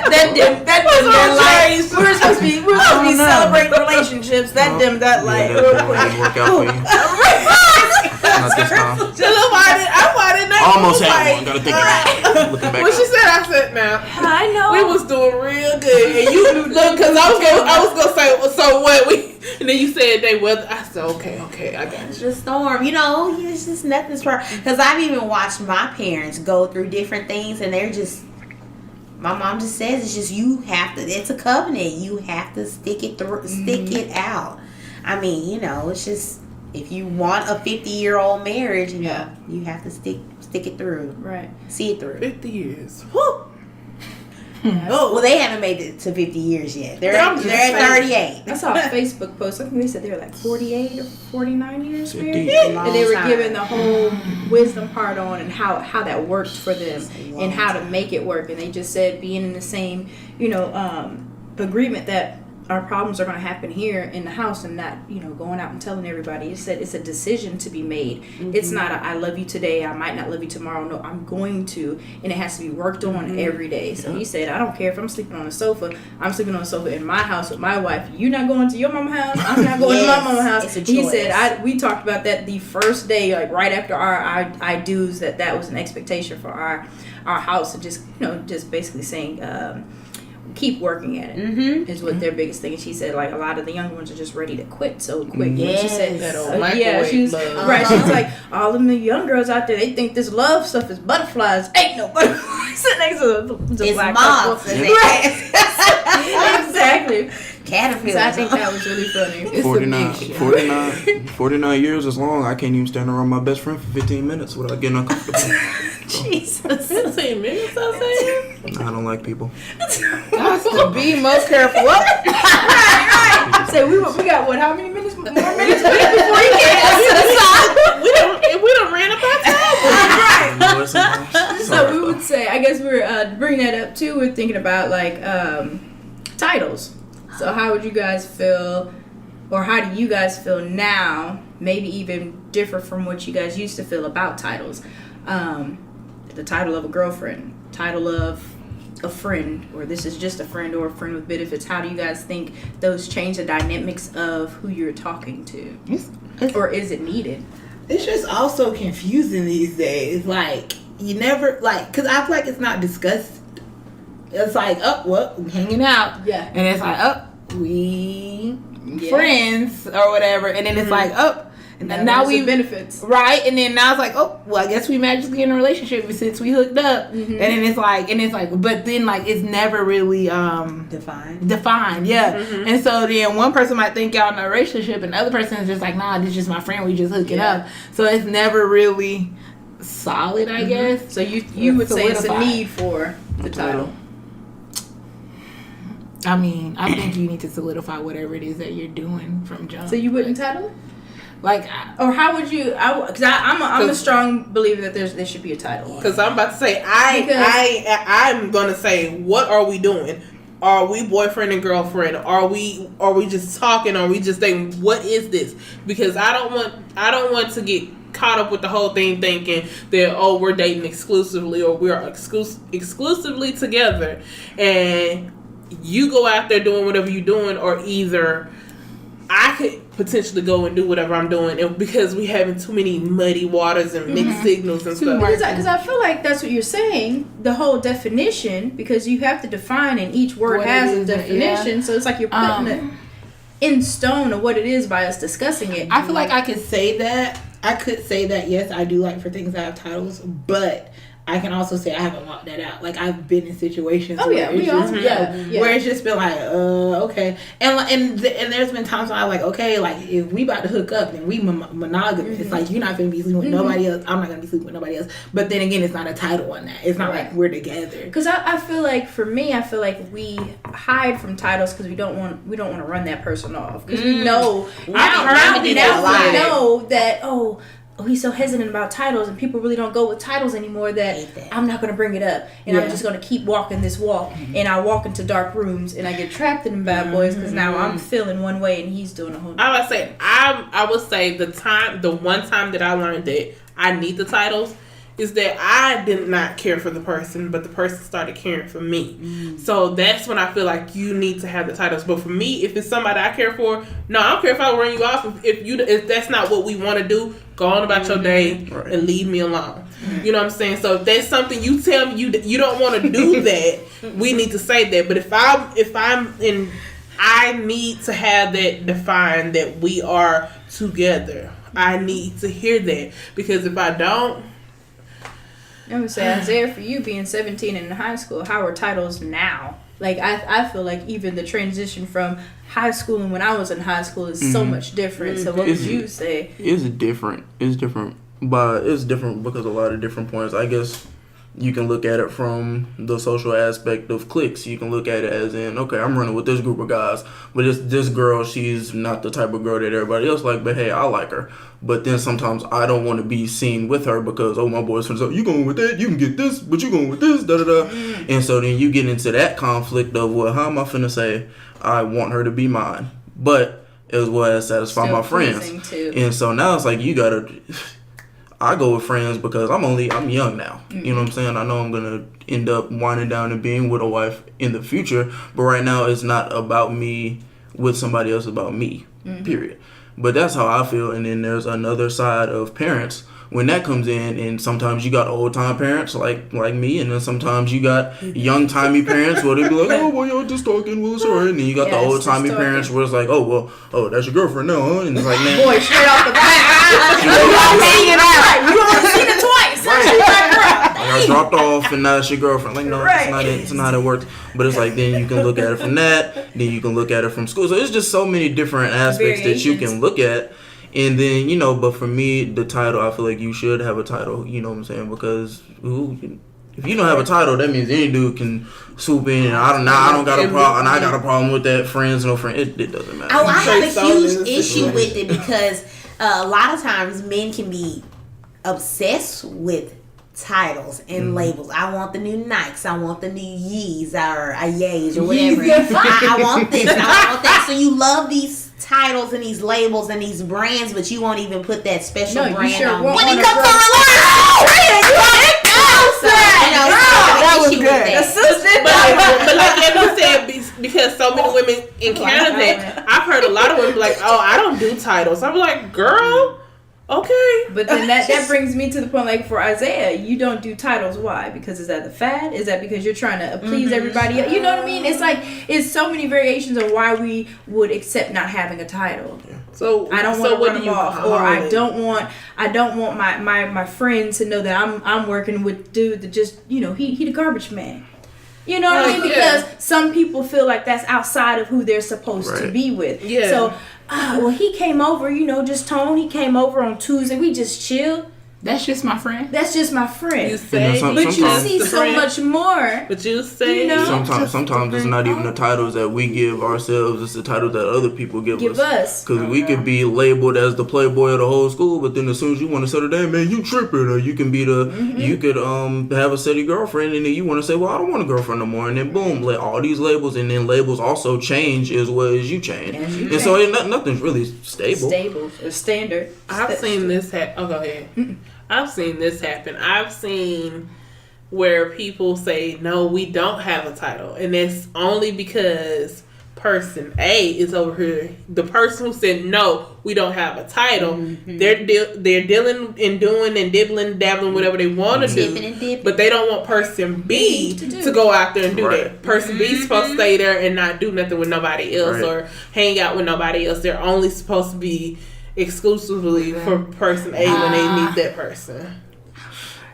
that light. We were supposed to be celebrating relationships. That dimmed that light Yeah, real that quick. didn't work out for you. Not this time. I didn't know. Almost had one. Gotta think of it. Looking back. When she said, I said, now I know. we was doing real good, and you look, because I was gonna say, well, so what? And then you said they weather. I said, okay, I got you. It's the storm. It's just nothing's wrong. Because I've even watched my parents go through different things, and they're just. My mom just says it's just you have to. It's a covenant. You have to stick it through, stick it out. I mean, it's just if you want a 50-year-old marriage, you have to stick it through, Right. see it through. 50 years. Whew. Well, they haven't made it to 50 years yet. They're I'm just at saying. 38. I saw a Facebook post. I think they said they were like 48 or 49 years 50. married, Long and they were time. giving the whole wisdom part on and how that worked for them and how to make it work. And they just said being in the same agreement that our problems are going to happen here in the house and not going out and telling everybody. It said it's a decision to be made. It's not a, I love you today, I might not love you tomorrow. No, I'm going to, and it has to be worked on every day. So he said, I don't care if I'm sleeping on the sofa. I'm sleeping on the sofa in my house with my wife. You're not going to your mama's house. I'm not going to my mama's house. It's a He choice. said, we talked about that the first day, like right after our I do's, that was an expectation for our house, and just basically saying keep working at it is what their biggest thing. And she said like a lot of the young ones are just ready to quit so quick. And she said That old yeah, microwave she was love. right. She's like all of the young girls out there, they think this love stuff is butterflies. Ain't no butterflies. Sitting next to the It's black moths. couple. and they- Exactly. Caterpillars. So I think that was really funny. It's a big show. 49 years is long. I can't even stand around my best friend for 15 minutes without getting uncomfortable. Jesus. 15 minutes, I said. I don't like people. Got to be more careful. Right. So we got what? How many minutes more? more minutes before you can answer the song. We done ran up our time. Right. So we would say, I guess we're bringing that up too. We're thinking about like titles. So how would you guys feel, or how do you guys feel now? Maybe even differ from what you guys used to feel about titles. The title of a girlfriend, title of a friend, or this is just a friend or a friend with benefits. How do you guys think those change the dynamics of who you're talking to? Or is it needed? It's just also confusing these days. Like, you never, like, because I feel like it's not discussed. It's like, oh, well, we hanging out. Yeah. And it's like, oh, we friends or whatever. And then it's like, oh, and then now we benefits. Right. And then now it's like, oh, well, I guess we magically in a relationship since we hooked up. Mm-hmm. And then it's like, but then like it's never really defined. Yeah. Mm-hmm. And so then one person might think y'all in a relationship and the other person is just like, nah, this is just my friend, we just hooking up. So it's never really solid, I guess. So you would say it's a need for the title. I mean, I think you need to solidify whatever it is that you're doing from jump. So you wouldn't title it? Like, or how would you? Because I'm a strong believer that there should be a title. Because I'm about to say I'm gonna say, what are we doing? Are we boyfriend and girlfriend? Are we just talking? Are we just saying, what is this? Because I don't want to get caught up with the whole thing thinking that we're dating exclusively or we're exclusively together, and you go out there doing whatever you're doing, or either I could potentially go and do whatever I'm doing, and because we having too many muddy waters and mixed signals and stuff. Because I feel like that's what you're saying, the whole definition, because you have to define, and each word has a definition. So it's like you're putting it in stone of what it is by us discussing it. I feel like I could say that. Yes, I do like for things that have titles, but I can also say I haven't walked that out. Like, I've been in situations where it's just been like, okay. And there's been times when I'm like, okay, like, if we about to hook up, then we monogamous. It's like, you're not going to be sleeping with nobody else. I'm not going to be sleeping with nobody else. But then again, it's not a title on that. It's not like we're together. Because I feel like, for me, I feel like we hide from titles because we don't want to run that person off. Because we know, now we know that, he's so hesitant about titles, and people really don't go with titles anymore, that I'm not going to bring it up, and I'm just going to keep walking this walk, and I walk into dark rooms, and I get trapped in bad boys, because now I'm feeling one way, and he's doing a whole I would say the one time that I learned that I need the titles is that I did not care for the person, but the person started caring for me. So that's when I feel like you need to have the titles. But for me, if it's somebody I care for, no, I don't care if I run you off. If that's not what we want to do, go on about your day and leave me alone. You know what I'm saying? So if that's something you tell me you don't want to do that, we need to say that. But if I'm in, I need to have that defined that we are together. I need to hear that, because if I don't, I would say, Isaiah, for you being 17 and in high school, how are titles now? Like, I feel like even the transition from high school and when I was in high school is so much different. So what would you say? It's different. But it's different because of a lot of different points. I guess you can look at it from the social aspect of cliques. You can look at it as in, okay, I'm running with this group of guys, but this girl, she's not the type of girl that everybody else like, but hey, I like her. But then sometimes I don't want to be seen with her because, my boy's friends, you going with that, you can get this, but you going with this, da-da-da. And so then you get into that conflict of, well, how am I finna say I want her to be mine, but as well as satisfy my friends? And so now it's like, I go with friends because I'm young now. You know what I'm saying? I know I'm going to end up winding down and being with a wife in the future. But right now, it's not about me with somebody else, about me, period. But that's how I feel. And then there's another side of parents when that comes in, and sometimes you got old time parents like me, and then sometimes you got young timey parents where they be like, well, you're just talking, well, it's alright. And then you got the old timey parents where it's like, that's your girlfriend now, huh? And it's like, man, boy, straight off the bat, you only seen it twice. I got dropped off, and now it's your girlfriend. Like, no, it's not how it works. But it's like, then you can look at it from that, then you can look at it from school. So it's just so many different aspects that you can look at. And then, but for me, the title, I feel like you should have a title, you know what I'm saying? Because If you don't have a title, that means any dude can swoop in. And I don't got a problem, and I got a problem with that. Friends, no friend, it doesn't matter. I have a huge issue with it because a lot of times men can be obsessed with titles and labels. I want the new Nikes. I want the new Yeezys or Yeezys or whatever. I want this. And I want that. So you love these titles and these labels and these brands, but you won't even put that special brand on. When it comes to that was good. But like Emma said, because so many women encounter that, I've heard a lot of women be like, "Oh, I don't do titles." I'm like, "Girl, okay." But then that brings me to the point, like for Isaiah, you don't do titles. Why? Because is that the fad? Is that because you're trying to please everybody else? You know what I mean? It's like it's so many variations of why we would accept not having a title. So I don't want to run them off, or I don't want my friends to know that I'm working with dude that just he the garbage man. You know what I mean? Because some people feel like that's outside of who they're supposed to be with. Yeah. So, well, he came over, just Tone. He came over on Tuesday. We just chilled. That's just my friend. That's just my friend. You say, but you see so much more. But you say, sometimes it's not even the titles that we give ourselves; it's the titles that other people give us. Because we could be labeled as the playboy of the whole school, but then as soon as you want to settle down, man, you tripping. Or you can be you could have a steady girlfriend, and then you want to say, well, I don't want a girlfriend no more, and then boom, let all these labels, and then labels also change as well as you change, and so nothing's really stable. Stable or standard. I've seen this happen. Oh, go ahead. I've seen this happen. I've seen where people say, no, we don't have a title. And it's only because person A is over here. The person who said, no, we don't have a title, they're dealing and doing and dibbling, dabbling, whatever they want to do. But they don't want person B to go out there and do that. Person B is supposed to stay there and not do nothing with nobody else or hang out with nobody else. They're only supposed to be exclusively for person A when they need that person.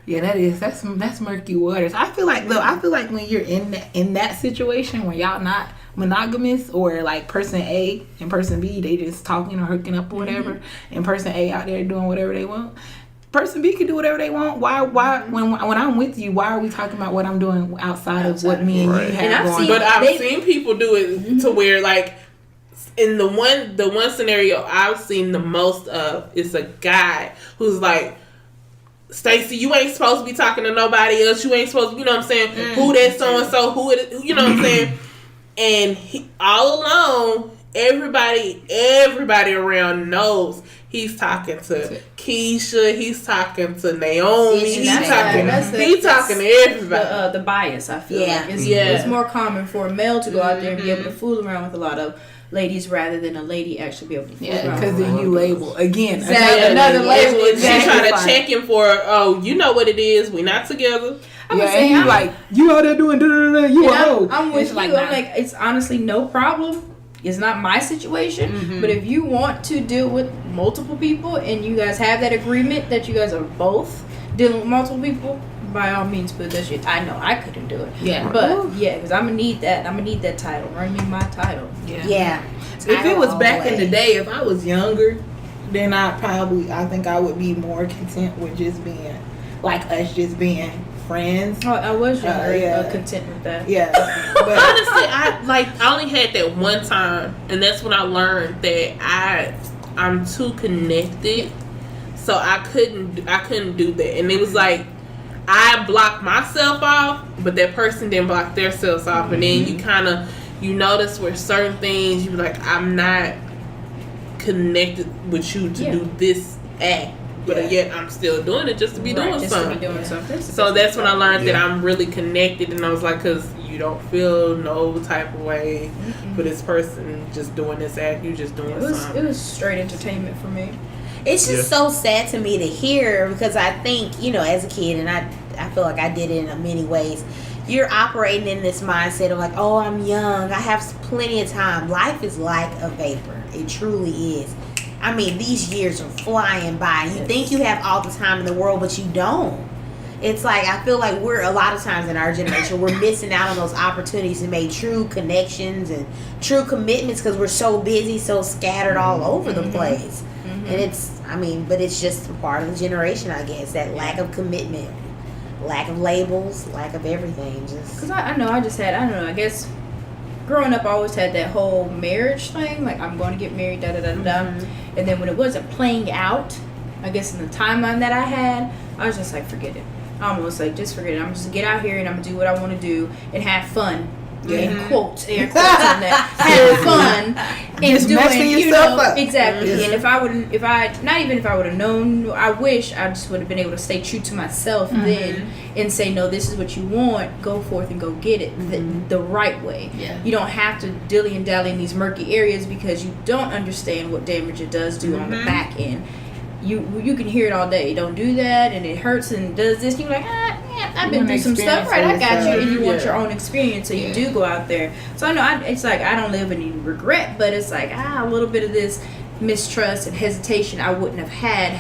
Yeah, that's murky waters. I feel like when you're in that situation where y'all not monogamous, or like person A and person B, they just talking or hooking up or whatever, and person A out there doing whatever they want. Person B can do whatever they want. Why when I'm with you, why are we talking about what I'm doing outside of what me and you have going? But I've seen people do it to where like. In the one scenario I've seen the most of is a guy who's like, Stacey, you ain't supposed to be talking to nobody else. You ain't supposed to, you know what I'm saying? Who that so-and-so, who it, you know what I'm saying? And he, all along, everybody around knows he's talking to Keisha, he's talking to Naomi, he's talking to everybody. The bias, I feel like. It's more common for a male to go out there and be able to fool around with a lot of ladies rather than a lady actually be able to fool around. Because then you label again. Another label. She's trying to check him for, you know what it is, we not together. And you like, you out there doing you a hoe. I'm with you. I'm like, it's honestly no problem. It's not my situation, but if you want to deal with multiple people and you guys have that agreement that you guys are both dealing with multiple people, by all means put that shit. I know I couldn't do it. Yeah. But because I'm gonna need that. I'm gonna need that title. Run me my title. Yeah. If it was back in the day, if I was younger, then I think I would be more content with just being like us, just being friends. Oh, I was younger, content with that. Yeah. But honestly, I only had that one time, and that's when I learned that I'm too connected, so I couldn't do that, and it was like. I blocked myself off, but that person didn't block themselves off. And then you notice where certain things, you be like, I'm not connected with you to do this act. But yet I'm still doing it just to be doing something. So that's when I learned that I'm really connected. And I was like, because you don't feel no type of way for this person just doing this act. You just doing something. It was straight entertainment for me. It's just so sad to me to hear, because I think, as a kid, and I feel like I did it in many ways, you're operating in this mindset of like, oh, I'm young, I have plenty of time. Life is like a vapor. It truly is. I mean, these years are flying by. You think you have all the time in the world, but you don't. It's like, I feel like we're, a lot of times in our generation, we're missing out on those opportunities to make true connections and true commitments because we're so busy, so scattered all over the place. And but it's just a part of the generation, I guess, that lack of commitment. lack of labels, lack of everything. Just Because I know I guess growing up I always had that whole marriage thing, like I'm going to get married, da da da da. And then when it wasn't playing out, I guess in the timeline that I had, I was just like, forget it. Almost like, just forget it. I'm just gonna get out here and I'm gonna do what I want to do and have fun. In quotes, air quotes on that. Have fun and Just messing yourself up. Exactly. Yes. And if I would have known, I wish I just would have been able to stay true to myself then and say, no, this is what you want. Go forth and go get it the right way. Yeah. You don't have to dilly and dally in these murky areas because you don't understand what damage it does do on the back end. You can hear it all day. Don't do that, and it hurts and does this. And you're like, I've been through some stuff, right? I got you, and you want your own experience, so you do go out there. So I know it's like I don't live in any regret, but it's like a little bit of this mistrust and hesitation I wouldn't have had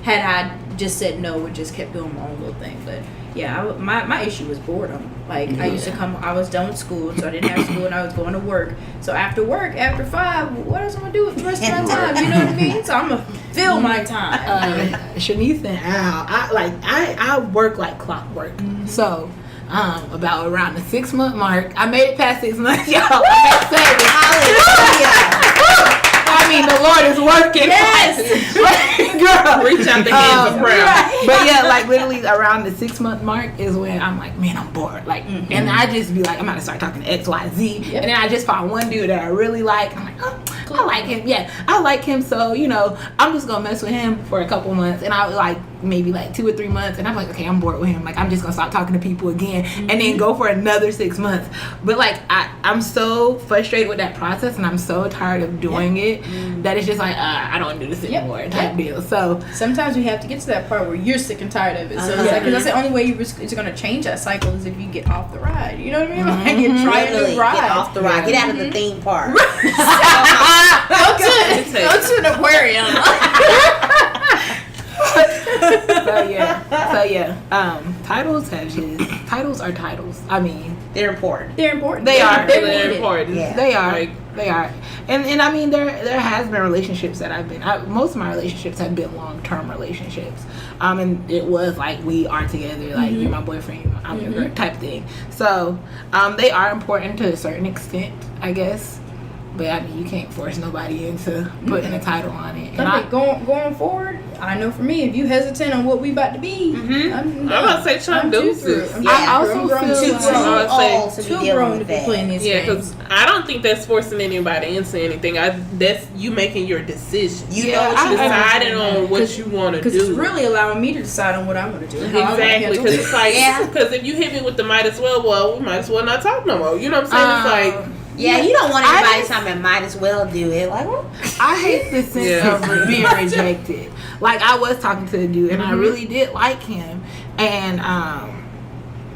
I just said no and just kept doing my own little thing. But yeah, my issue was boredom. Like I used to I was done with school, so I didn't have school, and I was going to work. So after 5, what else am I gonna do with the rest of my time? You know what I mean? So I'm gonna fill my time. Shanice and Al, I work like clockwork. So about around the 6-month mark, I made it past 6 months, y'all. I mean, the Lord is working. Yes. Girl. Reach out the hands of prayer. But yeah, like literally around the 6-month mark is when I'm like, man, I'm bored. Like, and I just be like, I'm gonna start talking to X, Y, Z. And then I just found one dude that I really like. I'm like, oh, I like him. Yeah, I like him. So I'm just gonna mess with him for a couple months, and I like maybe like 2 or 3 months, and I'm like, okay, I'm bored with him. Like, I'm just gonna stop talking to people again, and then go for another 6 months. But like, I'm so frustrated with that process, and I'm so tired of doing it that it's just like, I don't want to do this anymore type deal. So sometimes we have to get to that part where you're sick and tired of it. So it's like, because that's the only way it's going to change that cycle is if you get off the ride. You know what I mean? Like, you try a new ride. Get off the ride. Get out of the theme park. Go to an aquarium. So yeah. Titles are titles. I mean, they're important. They're important. They are. They're important. Yeah. They are. They are. And I mean, there has been relationships that most of my relationships have been long-term relationships. And it was like, we are together, like you're my boyfriend, I'm your girl type thing. So, they are important to a certain extent, I guess. But I mean, you can't force nobody into putting a title on it. And going forward, I know for me, if you hesitant on what we about to be, I'm gonna say Trump deuces. I also feel too grown to be playing this game. because I don't think that's forcing anybody into anything. That's you making your decision. You know what you deciding on what you want to do. Because it's really allowing me to decide on what I want to do. Exactly, because it's like, because if you hit me with the might as well, we might as well not talk no more. You know what I'm saying? It's like, yeah, you don't want anybody talking might as well do it. Like, I hate the sense of being rejected. Like, I was talking to a dude, and I really did like him. And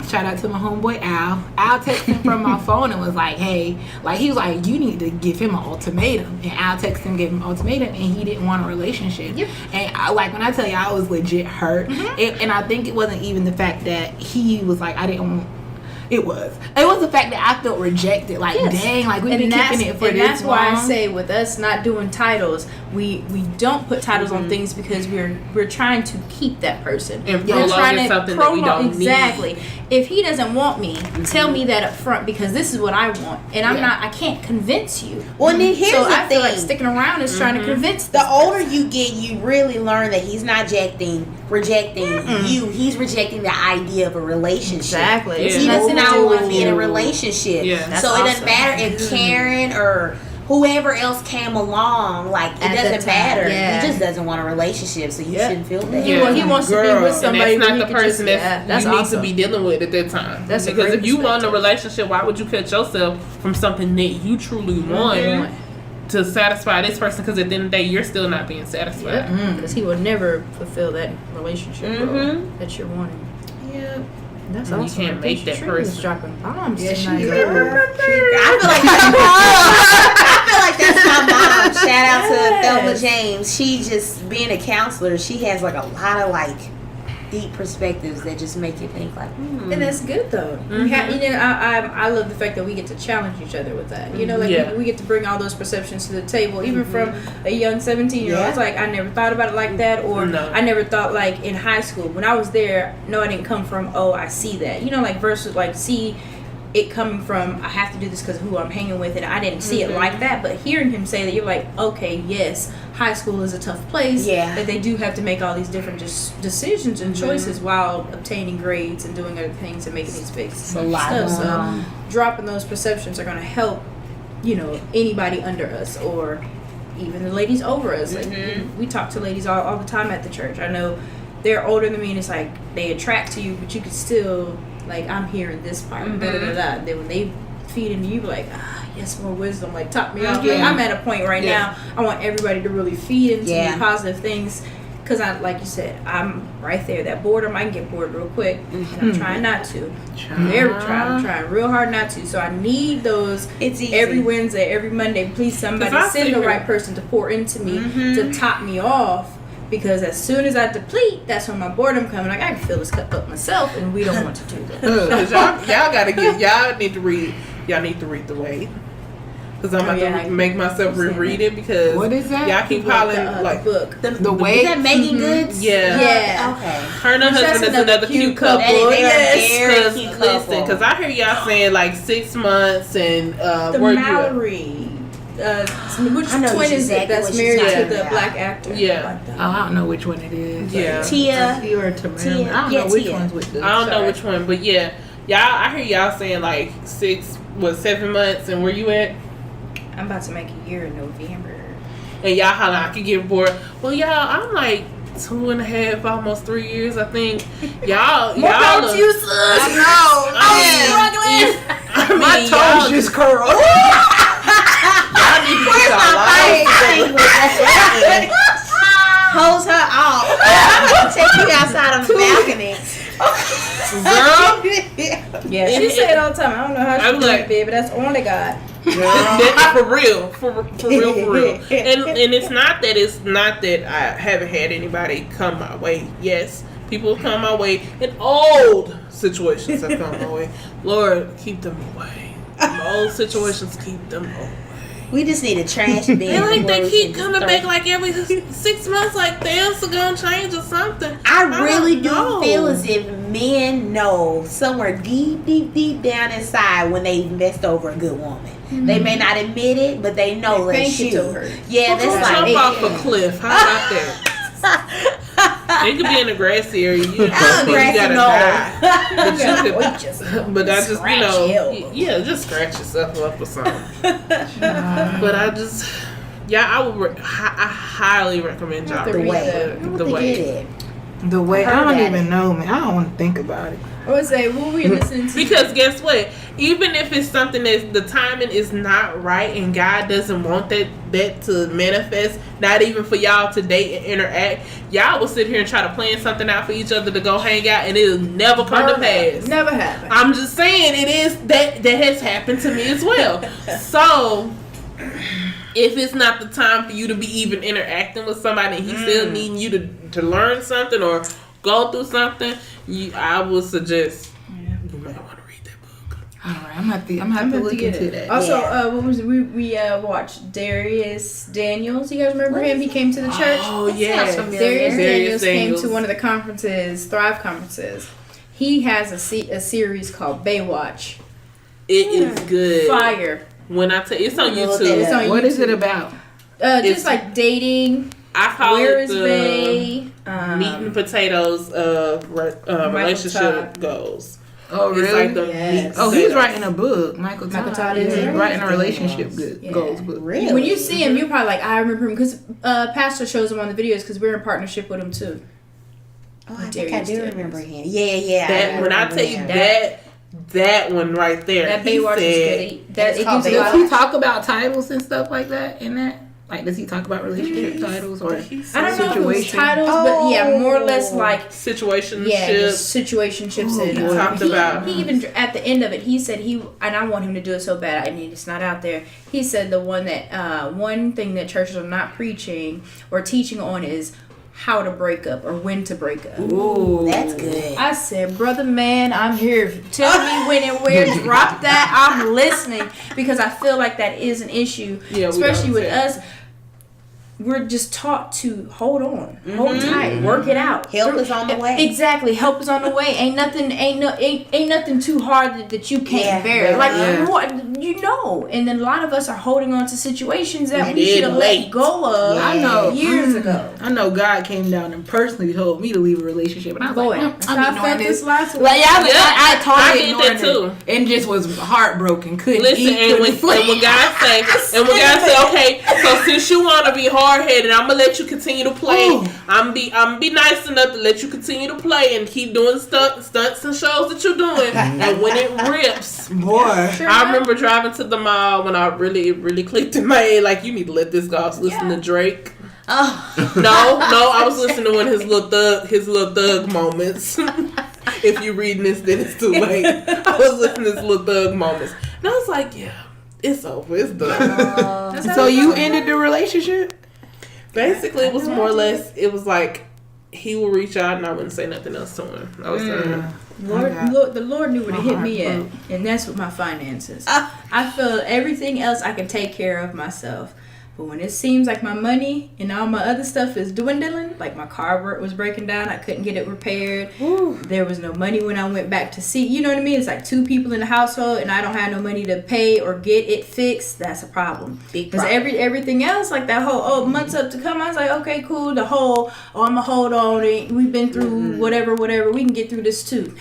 shout out to my homeboy Al. Al texted him from my phone and was like, hey, like, he was like, you need to give him an ultimatum. And Al texted him, gave him an ultimatum, and he didn't want a relationship. And like, when I tell you, I was legit hurt. And I think it wasn't even the fact that he was like, I didn't want. It was the fact that I felt rejected. Like, dang, like, we've been kicking it for this long. And that's why I say, with us not doing titles, we don't put titles on things because we're trying to keep that person. And prolong something that we don't need. Exactly. If he doesn't want me, tell me that up front, because this is what I want, and I can't convince you. Well, then here's the I thing. feel like sticking around is trying to convince. The older you get, you really learn that he's not rejecting you. He's rejecting the idea of a relationship. Exactly. He doesn't want to be in a relationship. Yeah. So it doesn't matter if Karen or whoever else came along, like, it doesn't matter. He just doesn't want a relationship, so you shouldn't feel that. He wants to be with somebody, and that's not the person that you need to be dealing with at that time. That's because if you want a relationship, why would you cut yourself from something that you truly want to satisfy this person? Because at the end of the day, you're still not being satisfied. Because he will never fulfill that relationship role that you're wanting. Yeah. That's and awesome. you can't make that person. Dropping bombs. Yeah, tonight. I feel like that's my mom. Shout out to Thelma James. She just being a counselor. She has like a lot of like deep perspectives that just make you think like, And that's good though. I love the fact that we get to challenge each other with that. You know, like we get to bring all those perceptions to the table, even from a young 17-year-old. It's like I never thought about it like that, or I never thought like in high school when I was there. No, I didn't come from. Oh, I see that. You know, like versus like see it coming from. I have to do this because of who I'm hanging with, and I didn't see it like that. But hearing him say that, you're like, okay, yes, high school is a tough place. Yeah. That they do have to make all these different decisions and choices while obtaining grades and doing other things and making these big stuff. So dropping those perceptions are going to help, you know, anybody under us or even the ladies over us. Like we talk to ladies all the time at the church. I know they're older than me, and it's like they attract to you, but you could still like, I'm hearing this part. Then when they feed into you, like, yes, more wisdom. Like, top me off. Like, I'm at a point right now. I want everybody to really feed into me positive things, because I, like you said, I'm right there. That boredom, I can get bored real quick, and I'm trying not to. I'm trying real hard not to. So I need those. It's easy. Every Wednesday, every Monday. Please, somebody send the right person to pour into me to top me off. Because as soon as I deplete, that's when my boredom comes. Like, I can fill this cup up myself, and we don't want to do that. y'all need to read The Way. Because I'm about to make myself reread it, because what is that? Y'all keep calling like book. The Way. Is that Megan Goods? Yeah. Okay. Her and her husband is another cute couple. Yes. Listen, because I hear y'all saying like 6 months and where Mallory. Which twin is it that's married to the black actor? Yeah. I don't know which one it is. Yeah. Tia. I don't know which one's which. I don't know which one, but yeah. Y'all, I hear y'all saying like 7 months, and where you at? I'm about to make a year in November. And y'all holler, I could get bored. Well, y'all, I'm like 2.5, almost 3 years, I think. Y'all about you, sis. I know. I'm struggling. My toes just curled. Y'all need to get y'all lives. Hose her off. I'm gonna take you outside on the balcony. Girl. Yeah, she say it all the time. I don't know how she does it, but that's only God. For real. And it's not that I haven't had anybody come my way. Yes, people come my way, and old situations have come my way. Lord, keep them away. Old situations, keep them away. We just need a trash bin. And like they keep coming back like every 6 months, like things are gonna change or something. I really do feel as if men know somewhere deep down inside when they messed over a good woman. They may not admit it, but they know that she. Yeah, that's like jump off a cliff. How about that? It could be in a grassy area. You gotta die. But I just, just scratch yourself up or something. But I highly recommend y'all read The Way. The Way. I don't even know, man. I don't want to think about it. I would say, what were you listening to? Because guess what? Even if it's something that the timing is not right and God doesn't want that to manifest, not even for y'all to date and interact, y'all will sit here and try to plan something out for each other to go hang out, and it'll never come to pass. Never happen. I'm just saying it is that has happened to me as well. So if it's not the time for you to be even interacting with somebody and he's still needing you to learn something or go through something, I would suggest you might want to read that book. All right, I'm gonna have to look into that. Also, what was we watched Darius Daniels. You guys remember him? He came to the church. Oh yeah, Darius Daniels came to one of the conferences, Thrive conferences. He has a series called Baywatch. It is good. Fire. When I tell you, it's on YouTube. What is it about? Just like dating. I call Where it is the Bay? meat and potatoes relationship goals. Oh, really? It's like the meat he's writing a book. Michael Todd is writing a relationship goals book. Really? When you see him, you're probably like, I remember him because Pastor shows him on the videos because we're in partnership with him too. Oh, I think I do remember him. Yeah. When I tell you that one right there, that Baywatch is good. Does he talk about titles and stuff like that in that? Like, does he talk about relationship titles or I don't know if it was titles, but yeah, more or less like situationships. Yeah, situationships. And he talked about. He even at the end of it, he said and I want him to do it so bad. I mean, it's not out there. He said the one thing that churches are not preaching or teaching on is how to break up or when to break up. Ooh, that's good. I said, brother, man, I'm here. Tell me when and where. Drop that. I'm listening, because I feel like that is an issue, especially with us. We're just taught to hold on, hold tight, work it out. Help is on the way. Exactly, help is on the way. Ain't nothing too hard that you can't bear. And then a lot of us are holding on to situations that we should have let go of. I know years ago. I know God came down and personally told me to leave a relationship, and I was I felt this last week. I totally ignored did that too, and just was heartbroken. Couldn't listen. eat, And when God say, okay, so since you want to be hard headed, I'm gonna let you continue to play. I'm be nice enough to let you continue to play and keep doing stunts and shows that you're doing. And when it rips, boy, I remember driving to the mall when I really clicked in my head, like, you need to let this go. I was listening to Drake. Oh. No, I was listening to one of his little thug moments. If you're reading this, then it's too late. I was listening to his little thug moments, and I was like, yeah, it's over, it's done. So you ended the relationship? Basically, it was more or less, it was like he would reach out and I wouldn't say nothing else to him. I was done. The Lord knew where to hit me at, and that's with my finances. I feel everything else I can take care of myself. But when it seems like my money and all my other stuff is dwindling, like my car was breaking down, I couldn't get it repaired. There was no money when I went back to see. You know what I mean? It's like 2 people in the household, and I don't have no money to pay or get it fixed. That's a problem. Because everything else, like that whole months up to come, I was like, okay, cool. The whole I'm gonna hold on. We've been through whatever. We can get through this too.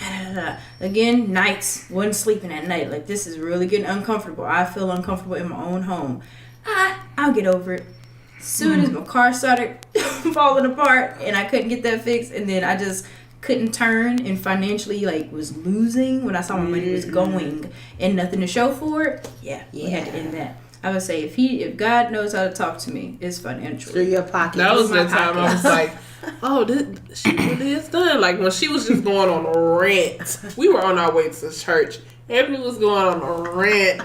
Again, nights, wasn't sleeping at night. Like, this is really getting uncomfortable. I feel uncomfortable in my own home. I'll get over it. As soon as my car started falling apart and I couldn't get that fixed, and then I just couldn't turn and financially was losing when I saw my money was going and nothing to show for it. We had to end that. I would say if God knows how to talk to me, it's financial. Through your pocket. That was the time I was like, oh, she really is done. Like, when she was just going on a rant. We were on our way to church. Ebony was going on a rant.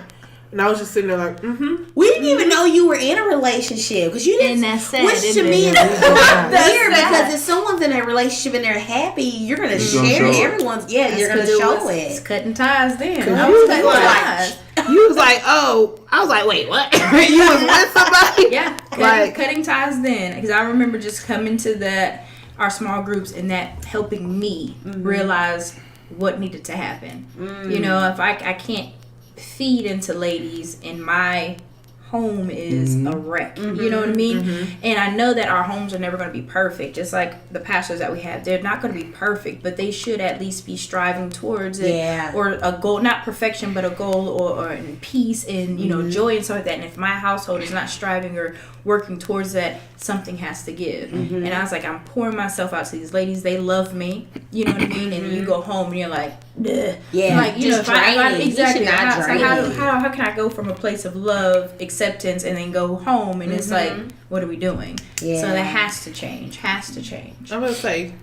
And I was just sitting there like, We didn't even know you were in a relationship, because you didn't. And that's sad. Which to me is weird, because if someone's in a relationship and they're happy, you're gonna share everyone's. Yeah, you're gonna show it. It's cutting ties then. I was cutting ties. You was like, oh, I was like, wait, what? You was with somebody? Yeah, cutting ties then, because I remember just coming to our small groups and that helping me realize what needed to happen. You know, if I can't feed into ladies and my home is a wreck. You know what I mean? And I know that our homes are never going to be perfect, just like the pastors that we have. They're not going to be perfect, but they should at least be striving towards it, or a goal, not perfection, but a goal, or in peace and joy and stuff like that. And if my household is not striving or working towards that, something has to give. And I was like, I'm pouring myself out to these ladies. They love me. You know what I mean? And you go home and you're like, ugh. Yeah, like, just draining. Exactly. How How can I go from a place of love, acceptance, and then go home and it's like, what are we doing? Yeah. So that has to change. I'm gonna say,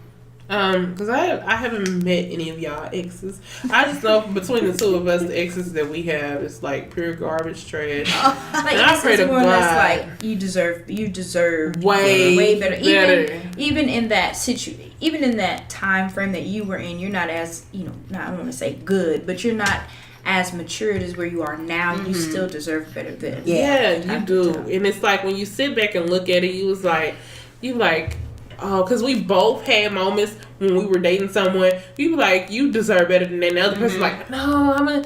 because I haven't met any of y'all exes. I just know between the two of us, the exes that we have is like pure garbage trash. Like, and I pray to God, like you deserve way better. Even in that situation, even in that time frame that you were in, you're not as I don't want to say good, but you're not as matured as where you are now. You still deserve better than. Yeah, you do. And it's like when you sit back and look at it, you like, oh, because we both had moments when we were dating someone. You like, you deserve better than that. And the other person's like, no,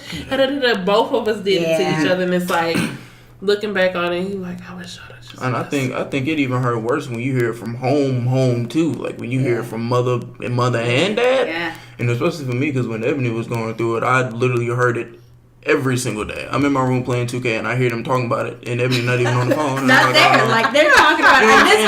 both of us did it to each other, and it's like, looking back on it, you like, I wish I'd just. And I think it even hurt worse when you hear it from home too. Like when you hear it from mother and dad. Yeah. And especially for me, because when Ebony was going through it, I literally heard it every single day. I'm in my room playing 2K and I hear them talking about it, and Ebony not even on the phone. Not there. Like, they're talking about it. And this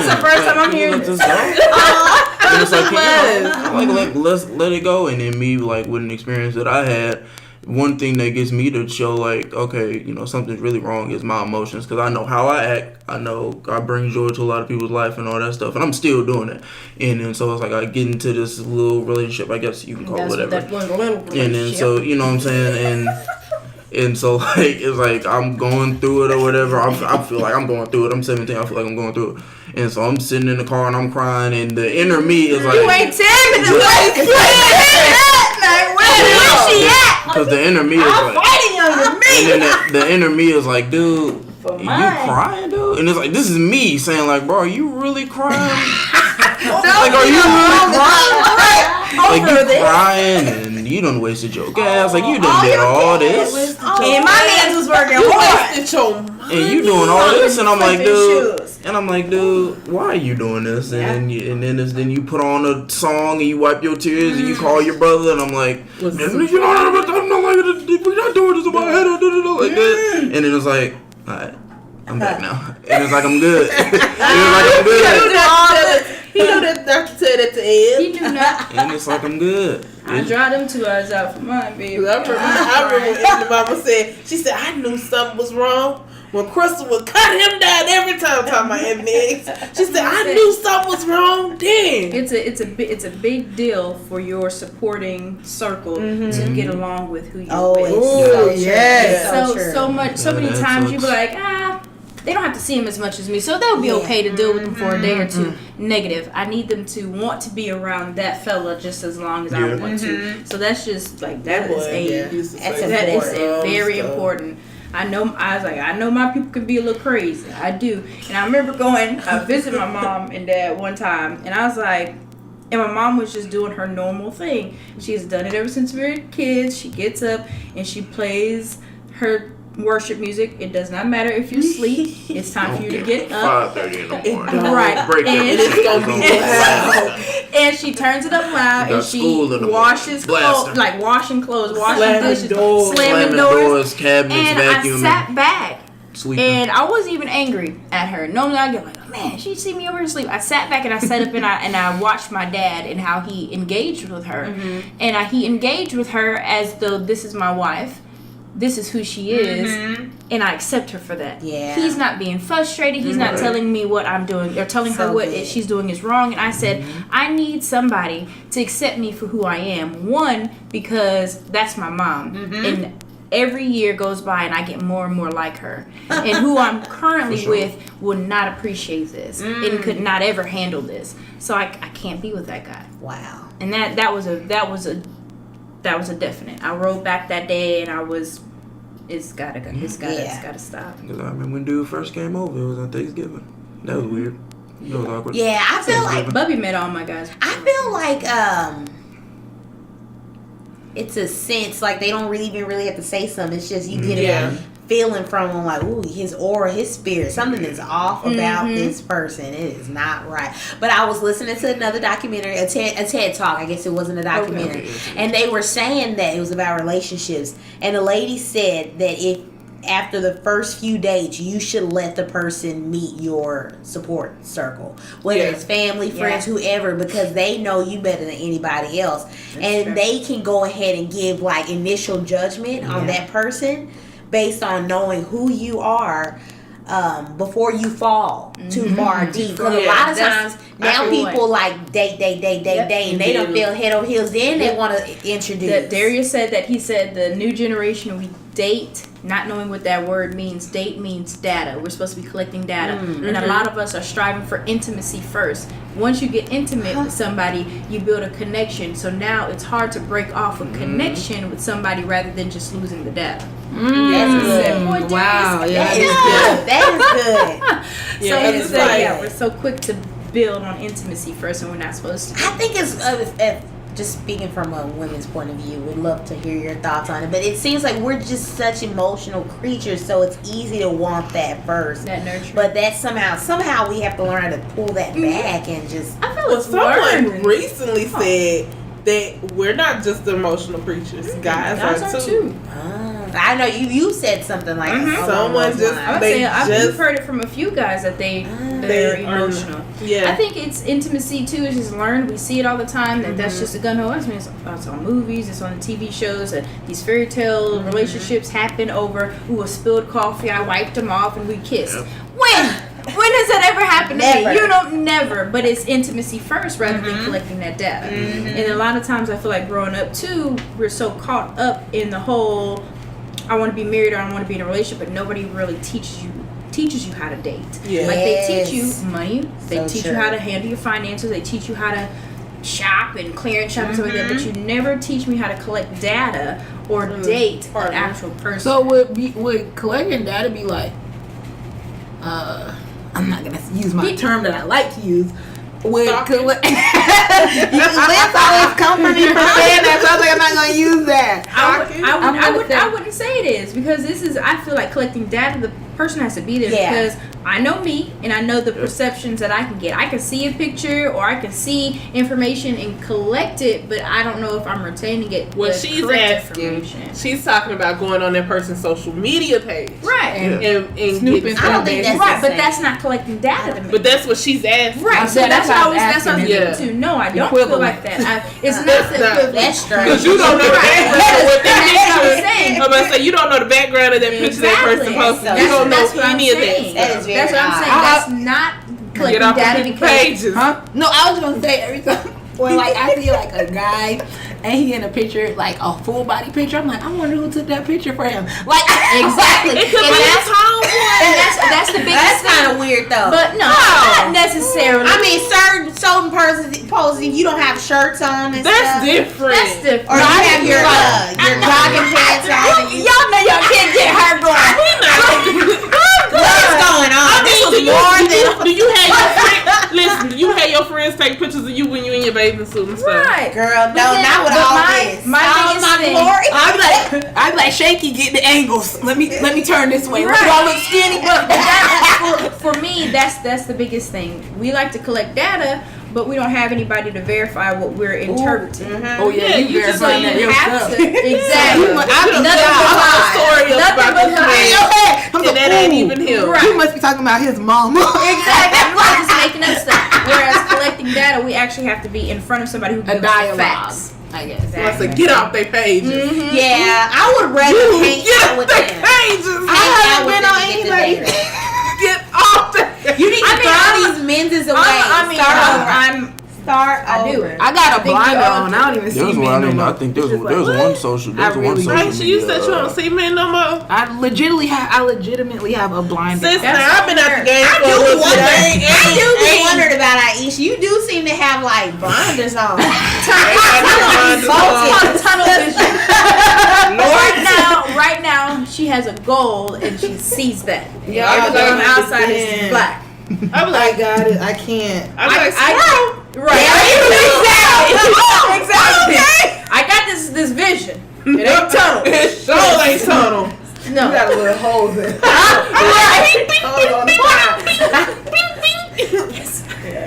is the first time I'm hearing this. And it's like, let's let it go. And then me, like, with an experience that I had, one thing that gets me to show, like, okay, something's really wrong is my emotions, because I know how I act. I know I bring joy to a lot of people's life and all that stuff, and I'm still doing it. And then so it's like I get into this little relationship, I guess you can call it whatever. And then so, you know what I'm saying? And And so, like, it's like I'm going through it or whatever. I feel like I'm going through it. I'm 17. I feel like I'm going through it. And so I'm sitting in the car and I'm crying. And the inner me is like, You ain't telling me the way where she at? because the inner me is like, Fighting under me. and then the inner me is like, dude, For you mine. crying, dude? And it's like, this is me saying, like, bro, are you really crying? Like, are you really crying? Like, you crying and you done wasted your gas. Like, you done did all this. And my hands was working You hard. wasted your money. And you doing all this. And I'm like, Flipping dude. shoes. And I'm like, dude, why are you doing this? And then you put on a song and you wipe your tears and you call your brother. And I'm like, man, you know, I'm not like this. We're not doing this in my head. Like that. And then it's like, all right. I'm back now. And it's like, I'm good. And it's like, I'm good. He knew that not to say that to Ed. He knew not. And it's like, I'm good. I dried them 2 hours out for mine, baby. I remember when Ed's mama said, she said, I knew something was wrong when Crystal would cut him down every time talking about Ebony Eggs. She said, I knew something was wrong then. It's a big deal for your supporting circle to get along with who you're Oh, with. it's yes. so true. So many that times you sucks. be like, they don't have to see him as much as me, so that would be okay to deal with them for a day or two. Negative. I need them to want to be around that fella just as long as I want to. So that's just like that is very important. I know my people can be a little crazy. I do. And I remember going visit my mom and dad one time, and I was like, and my mom was just doing her normal thing. She's done it ever since we were kids. She gets up and she plays her worship music. It does not matter if you sleep. It's time for you to get up. 5:30 in the morning. Right. Break And everything. it's gonna be loud. And she turns it up loud You and got school in she the washes morning. clothes, Blast like washing clothes, washing Slamming dishes, doors. slamming doors. Cabinets, And I vacuuming, sat back. sweeping. And I wasn't even angry at her. Normally I get like, oh, man, she see me over here asleep. I sat back and I sat up and I watched my dad and how he engaged with her. And he engaged with her as though this is my wife. This is who she is. And I accept her for that. Yeah. He's not being frustrated. He's not telling me what I'm doing or telling her what she's doing is wrong. And I said, I need somebody to accept me for who I am. One, because that's my mom. And every year goes by and I get more and more like her. And who I'm currently with would not appreciate this and could not ever handle this. So I can't be with that guy. Wow. And that was a definite. I rode back that day and I was, it's gotta stop. Because I remember when dude first came over, it was on Thanksgiving. That was weird. That was awkward. Yeah, I feel like Bubby met all my guys. I feel like it's a sense like they don't even really have to say something. It's just you get a feeling from them like, ooh, his aura, his spirit, something is off about this person. It is not right. But I was listening to another documentary, a TED Talk. I guess it wasn't a documentary, and they were saying that it was about relationships. And the lady said that if after the first few dates, you should let the person meet your support circle, whether it's family, friends, whoever, because they know you better than anybody else. And they can go ahead and give like initial judgment on that person based on knowing who you are before you fall too far deep. Because a lot of times now people like date, and they don't feel head over heels. Then they want to introduce. Darius said that he said the new generation, we date not knowing what that word means. Date means data. We're supposed to be collecting data. And a lot of us are striving for intimacy first. Once you get intimate with somebody, you build a connection. So now it's hard to break off a connection with somebody rather than just losing the data. That's good. Wow. That is good. Yeah, So we're so quick to build on intimacy first, and we're not supposed to. I think it's just speaking from a women's point of view, would love to hear your thoughts on it. But it seems like we're just such emotional creatures, so it's easy to want that first. That nurture. But that somehow we have to learn how to pull that back and just. I feel Well, it's someone learned. recently said that we're not just emotional creatures. Guys are too. I know you said something like Someone just I've heard it from a few guys that they're emotional. Yeah, I think it's intimacy too. It's just learned. We see it all the time. That's just a gun hole. I mean, it's on movies. It's on the TV shows. These fairy tale relationships happen over a spilled coffee. I wiped them off and we kissed. When does that ever happen to me? You don't never. But it's intimacy first rather than collecting that data. And a lot of times I feel like growing up too, we're so caught up in the whole I want to be married or I want to be in a relationship, but nobody really teaches you how to date. Yeah. Like they teach you money, they So teach true. you how to handle your finances, they teach you how to shop and clearance shop and stuff like that, but you never teach me how to collect data or date an actual person. So would collecting data be like, I'm not gonna use my term that I like to use. Would collect? Let's always come for me for saying that. So I was like, I'm not gonna use that. I wouldn't say it is, because this is, I feel like collecting data, the person has to be there because I know me and I know the perceptions that I can get. I can see a picture or I can see information and collect it, but I don't know if I'm retaining it. What she's asking, she's talking about going on that person's social media page. Right. And Snooping. I don't think that's right, but that's not collecting data to me. But that's what she's asking. Right, so that's what I was asking. getting to. No, I don't feel like that. It's not the equivalent. That's strange. Because you don't know the background of what that picture. I'm about to say, you don't know the background of that picture that person posted. You don't know any of that. That is very That's what I'm saying. That's not collecting Get off data the because pages. Huh? No, I was gonna say every time when like I see like a guy and he in a picture, like a full body picture, I'm like, I wonder who took that picture for him. Like exactly. It could And be that's- his homeboy. and that's the biggest That's thing. kind of weird though. But no, not necessarily. I mean, certain poses, you don't have shirts on and That's stuff. different. that's different. Or you have your jogging pants on. And Y'all know y'all can't get her going. what's going on? This was more than do you have your friends? Listen, do you have your friends take pictures of you when you in your bathing suit and stuff? Right. girl. No, But not with but all my- this. my all biggest my thing- glory. I'd be like, Shaky, get the angles. Let me turn this way. Right. Do I look skinny? For me, that's the biggest thing. We like to collect data, but we don't have anybody to verify what we're interpreting. Oh yeah, you just verifying so that you Have yourself. to exactly. I story Nothing about but this lies. man, and that ain't even him. Right. You must be talking about his mama. Exactly. We're just making up stuff. Whereas collecting data, we actually have to be in front of somebody who A gives us dialogue, facts. I guess. I said, get off their pages. Yeah, I would rather hang out with Get them. the pages. Hang out with been them on and get the anybody. data. Get off the. You need to throw these menses away. Start I do. over. I got a think blinder y'all- on. I don't even see There was men one. no more. I think there was It's just like, one social. There was I one really- social Right, so you said you media, don't see men no more. I legitimately have a blinder. Sister, That's I've been at the game I for a do little wonder. bit. I do be wondering about Aisha. You do seem to have like blinders on. Tunnel vision. Right now, she has a goal and she sees that. Yeah, Everything on the I outside is understand. black. I'm like, got it. I can't. I'm like, squirrel. Right. Exactly. I got this vision. It ain't tunnel. It sure ain't tunnel. No. a little holes in.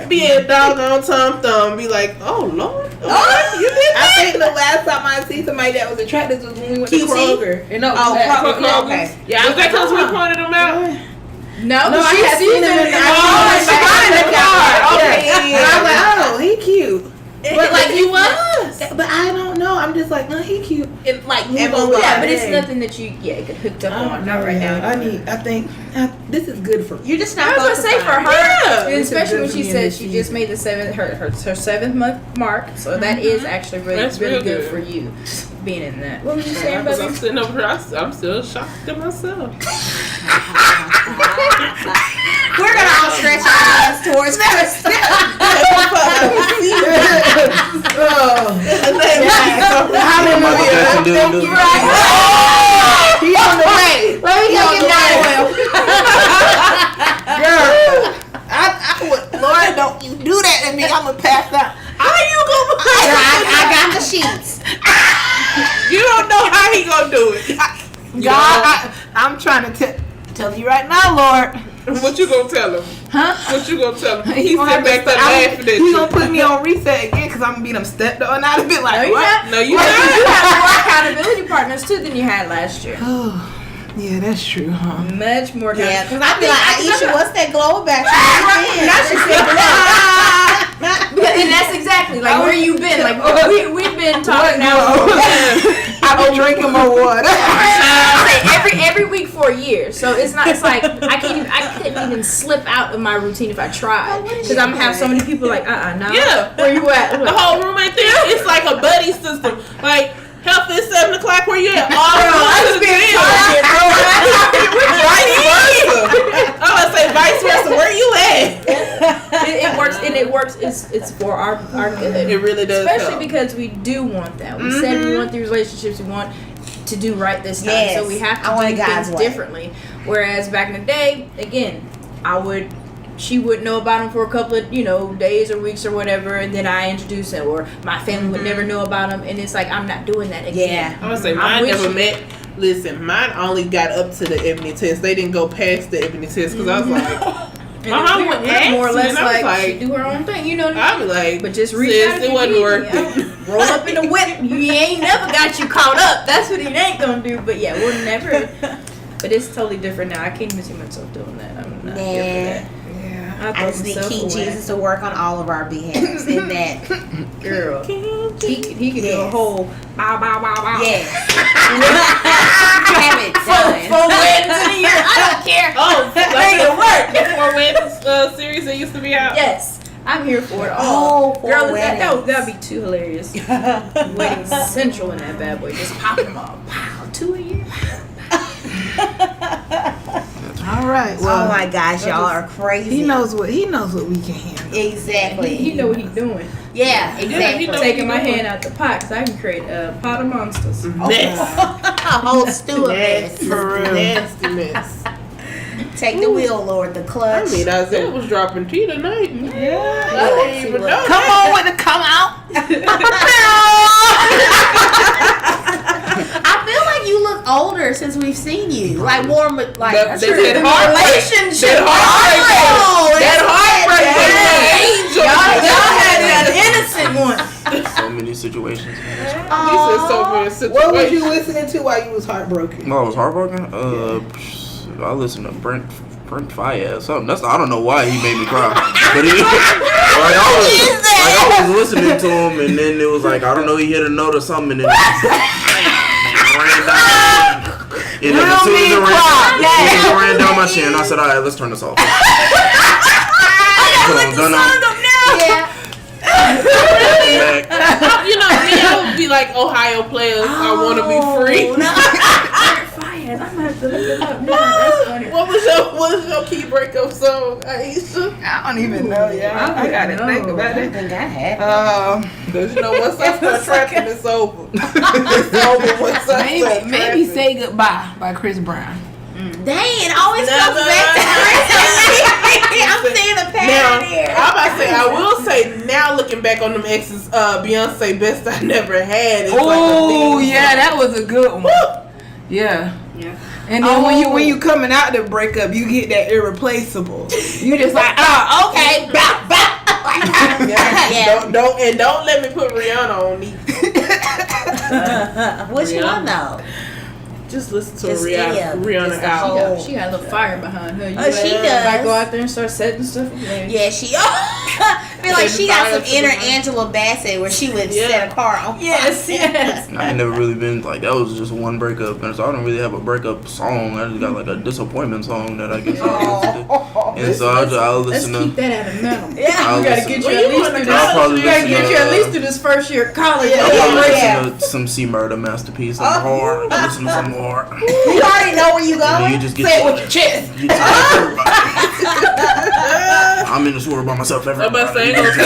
Be a doggone Tom Thumb. Be like, oh Lord, oh, you did I that. think the last time I see somebody that was attractive was when we went to QT? Kroger. And no, Oh, that- Kroger. Kroger. Okay. Yeah, was that because we pointed them out? No, No, I she had sees seen him in it. the Oh, she got in the car. Okay. And I was like, oh, he cute. But like you was. But I don't know. I'm just like, no, he cute. And like, move And on move with on. Yeah, my but it's day. nothing that you get hooked up on. Not right now. I think this is good for me. You're just I not. was gonna say for her, Yeah. and especially when This is she good for me in said this she just made the her 7th month mark, so that is actually really That's really real good good. for you being in that. What was you saying, Because I'm baby? sitting over here, I'm still shocked at myself. We're gonna all stretch our hands towards Krista. He's on the way. Let me go get that. Girl, I would, Lord, don't you do that to me. I'm going to pass out. How you going to I got the sheets. You don't know how he gonna do it. God, I'm trying to tell you right now, Lord. What you gonna tell him? Huh? What you gonna tell him? He's He's sitting back there laughing at He's you. going to put me on reset again because I'm going to be them stepped on. And I'd have been No, like, you what? have, No, you well, not. you have more accountability partners too than you had last year. Oh, yeah, that's true, huh? Much more. Yeah, because I feel like Aisha, what's that glow back? Now she said and that's exactly like where you been. Like we've been talking now. I've been drinking more water. every week for a year. So it's not. It's like I couldn't even slip out of my routine if I tried because I'm gonna have so many people like no. Yeah. Where you at? The whole room ain't there. It's like a buddy system. Like Health is 7 o'clock. Where you at? Oh, I was say vice versa. Where you at? It works, and it works. It's for our good. It really does. Especially help. because we do want that. We said we want these relationships. We want to do right this time. Yes, So we have I want to do God's things way. differently. Whereas back in the day, again, she wouldn't know about him for a couple of, days or weeks or whatever, and then I introduce him, or my family would never know about him, and it's like, I'm not doing that again. Yeah. I would say mine never met. Listen, mine only got up to the Ebony test. They didn't go past the Ebony test because I was like, And my mom would we're more or ask me, less and I was like, she like, do her own thing, I'd be like, But just reach sis, out if it you wasn't need worth me. it. Roll up in the whip. You ain't never got you caught up. That's what he ain't gonna do. But yeah, we'll never. But it's totally different now. I can't even see myself doing that. I'm not here for that. I just need King Jesus to work on all of our behalves in that. Girl, he could do a whole bow bow bow bow. Yes. Have it done. 4 weddings in a year. I don't care. Oh, Make it work. The 4 weddings series that used to be out. Yes, I'm here for it Oh, all. 4 Girl, weddings. that'd be too hilarious. Wedding Central in that bad boy, just popping them all. Pow, 2 a year. All right. Oh Well, my gosh, y'all are crazy. he knows what we can handle. Exactly. He know what he's doing. Yeah, exactly. he know- Taking my hand out the pot, because I can create a pot of monsters. Mess. A whole stew of this. For real. Nasty mess. Take the wheel, Lord, the I clutch. mean, Isaiah was dropping tea tonight. I Yeah. didn't even know. Come on with the come out. I feel like you look older since we've seen you. Like more, like That true. Relationship. That heartbreak. Y'all had that innocent one. So many situations. He said so many situations. What was you listening to while you was heartbroken? Oh, I was heartbroken. I listened to Brent Fayez. Something. I don't know why he made me cry, but I was listening to him, and then it was like, I don't know, he hit a note or something, and then it ran down. And then as soon as it ran down my chin, I said, all right, let's turn this off. Put on gun on. Yeah. Back. You know, me, I would be like Ohio players. I want to be free. I'm gonna have to look it up now. That's funny. What was your key breakup song, Aisha? I don't even know. Yeah, I gotta think about I it. think I had. Because you know, once I start trapping, it's over. It's over once I start Maybe trapping. Say Goodbye by Chris Brown. Dang, it always comes back to Chris. I'm seeing a Now, pattern here. I'm about to say, I will say, now looking back on them exes, Beyonce Best I Never Had. It's like a Oh theme yeah, song. that was a good one. Yeah. Yeah. And then when you coming out the breakup, you get that irreplaceable. You just like, oh, okay, bow, bow. Yeah. Don't let me put Rihanna on me. Which one though? Just listen to Just Rihanna the album. whole- She got a little fire behind her. You Oh, she does. Like go out there and start setting stuff ablaze. Yeah, she. I feel like she got some inner Angela Bassett where she would set a car on fire. Yes. I ain't never really been like, that was just one breakup, and so I don't really have a breakup song. I just got like a disappointment song that I guess I listen to. And so I'll Let's listen keep to. that out of metal. Yeah. I'll You gotta listen- get Well, you you at least wanna through go- this. probably You gotta listen get to, you at least through this first year of college. Yeah. I'll probably Yeah. listen to some C Murder Masterpiece on hard. I'll listen to some more. You already know where you And then going. you just get Say it with your chest. You just get everybody. I'm in this world by myself. I'm about to say, Everybody.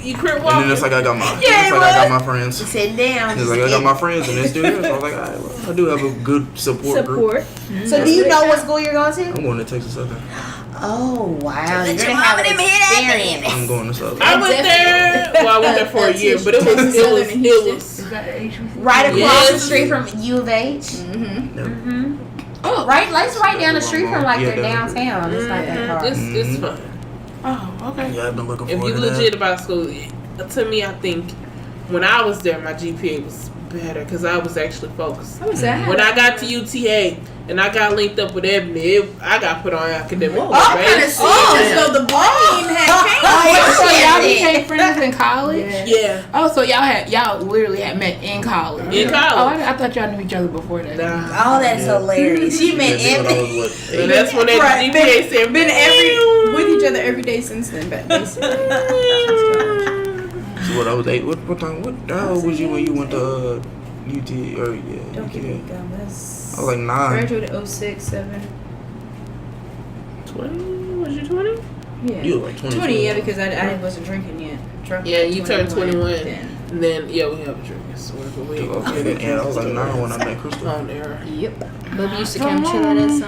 you crip And walking. then it's like I got my, Yeah, it's like I got my friends. Sitting down. It's like I got my friends and they're still here. So I was like, all right, well, I do have a good support group. So do you know what school you're going to? I'm going to Texas Southern. Oh wow! Let You're your gonna have mama an them hear that, experience. I'm going to Southern. I went there. Well, I went there for a year, but it was Right across Yes. the street from U of H. Mm-hmm. Oh, right. Let's right down the street from like Yeah, their down downtown. It's not that far. It's fun. Oh, okay. Yeah, I've been looking If forward you to legit that. about school, to me, I think when I was there, my GPA was better because I was actually focused. What was that? When I got to UTA and I got linked up with Ebony, I got put on academic Oh, I kind of probation. see it. So the blame had changed. So y'all Yeah. became friends in college? Yeah. Oh, so y'all literally had met in college? In college. Oh, I thought y'all knew each other before that. Nah. Oh, that's hilarious. She met Yeah, when I Ebony. was, what, And that's when that Right. GPA said, Been with each other every day since then. Basically. what I was 8. What time? How old was you when you went to UT or Don't UT? give me gum. I was like 9. Graduated 06, 7. 20? Was you 20? Yeah. You were like 20. 20, yeah, because I wasn't drinking yet. Drunk Yeah, you turned 21. Then. And then, yeah, we have a drink. I swear, but we ain't gonna get it. Yeah, I was like 9 when I met Crystal. On there. Yep. Bubby used to come chill at us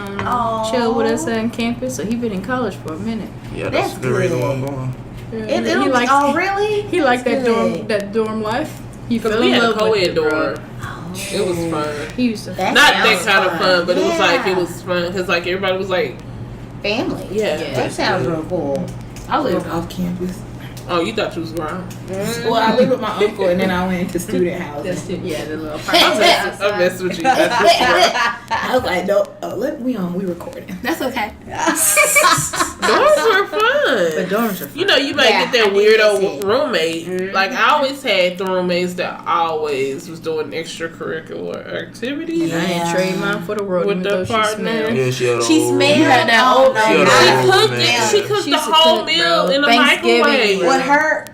chill with us on campus. So he been in college for a minute. Yeah, That's that's the reason why I'm good. going. He likes really? he liked that Good. dorm life. He Because fell we in had a love with co-ed it, bro. door. It was fun. He used to. That Not that sounds kind of fun, but it was like, Yeah. it was fun. Because, like, everybody was like, Family. yeah. That sounds real cool. I lived off campus. Oh, you thought you was wrong. Well, I lived with my uncle, and then I went to student housing. That's it. Yeah, the little I messed with you. That's I was like, no, we recording. That's okay. Those were fun. The dorms are fun. You know, you might Yeah, get that I did miss weirdo it. roommate. Mhm. Like, I always had the roommates that always was doing extracurricular activities. And I ain't trade mine for the world. With Even the though she partner. smelled. Yeah, she had a She whole- smelled. You had that Oh, old- no, She had a not- whole She cooked man. it. She cooked She the used to whole cook, meal bro. in the Thanksgiving, microwave. bro. What her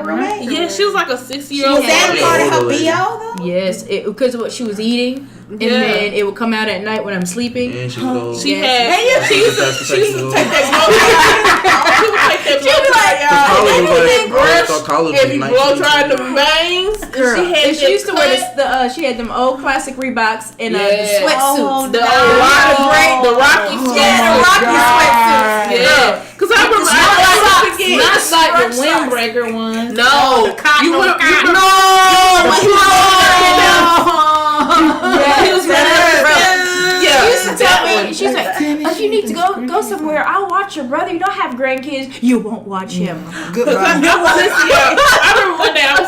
roommate? Yeah, she was like a 60-year-old Was that woman. part of her Older lady. BO though? Yes, because of what she was eating, and Yeah. then it would come out at night when I'm sleeping. And she was She Yes. had. Hey, She used to take that. She would take that blow like, dry, College y'all. was And like, then brush I thought college and was be 19. blow drying the veins. Girl, And she had and she used to wear she had them old classic Reeboks and the Yeah. sweatsuits. The no. Rocky Yeah, the sweatsuits. Rocky sweatsuits. Yeah, because I remember I forget. Not like the windbreaker ones. No, you were No, He was She used to tell me, one. she's like, if you need to go somewhere, I'll watch your brother. You don't have grandkids, you won't watch him. Listen, y'all, I remember one day I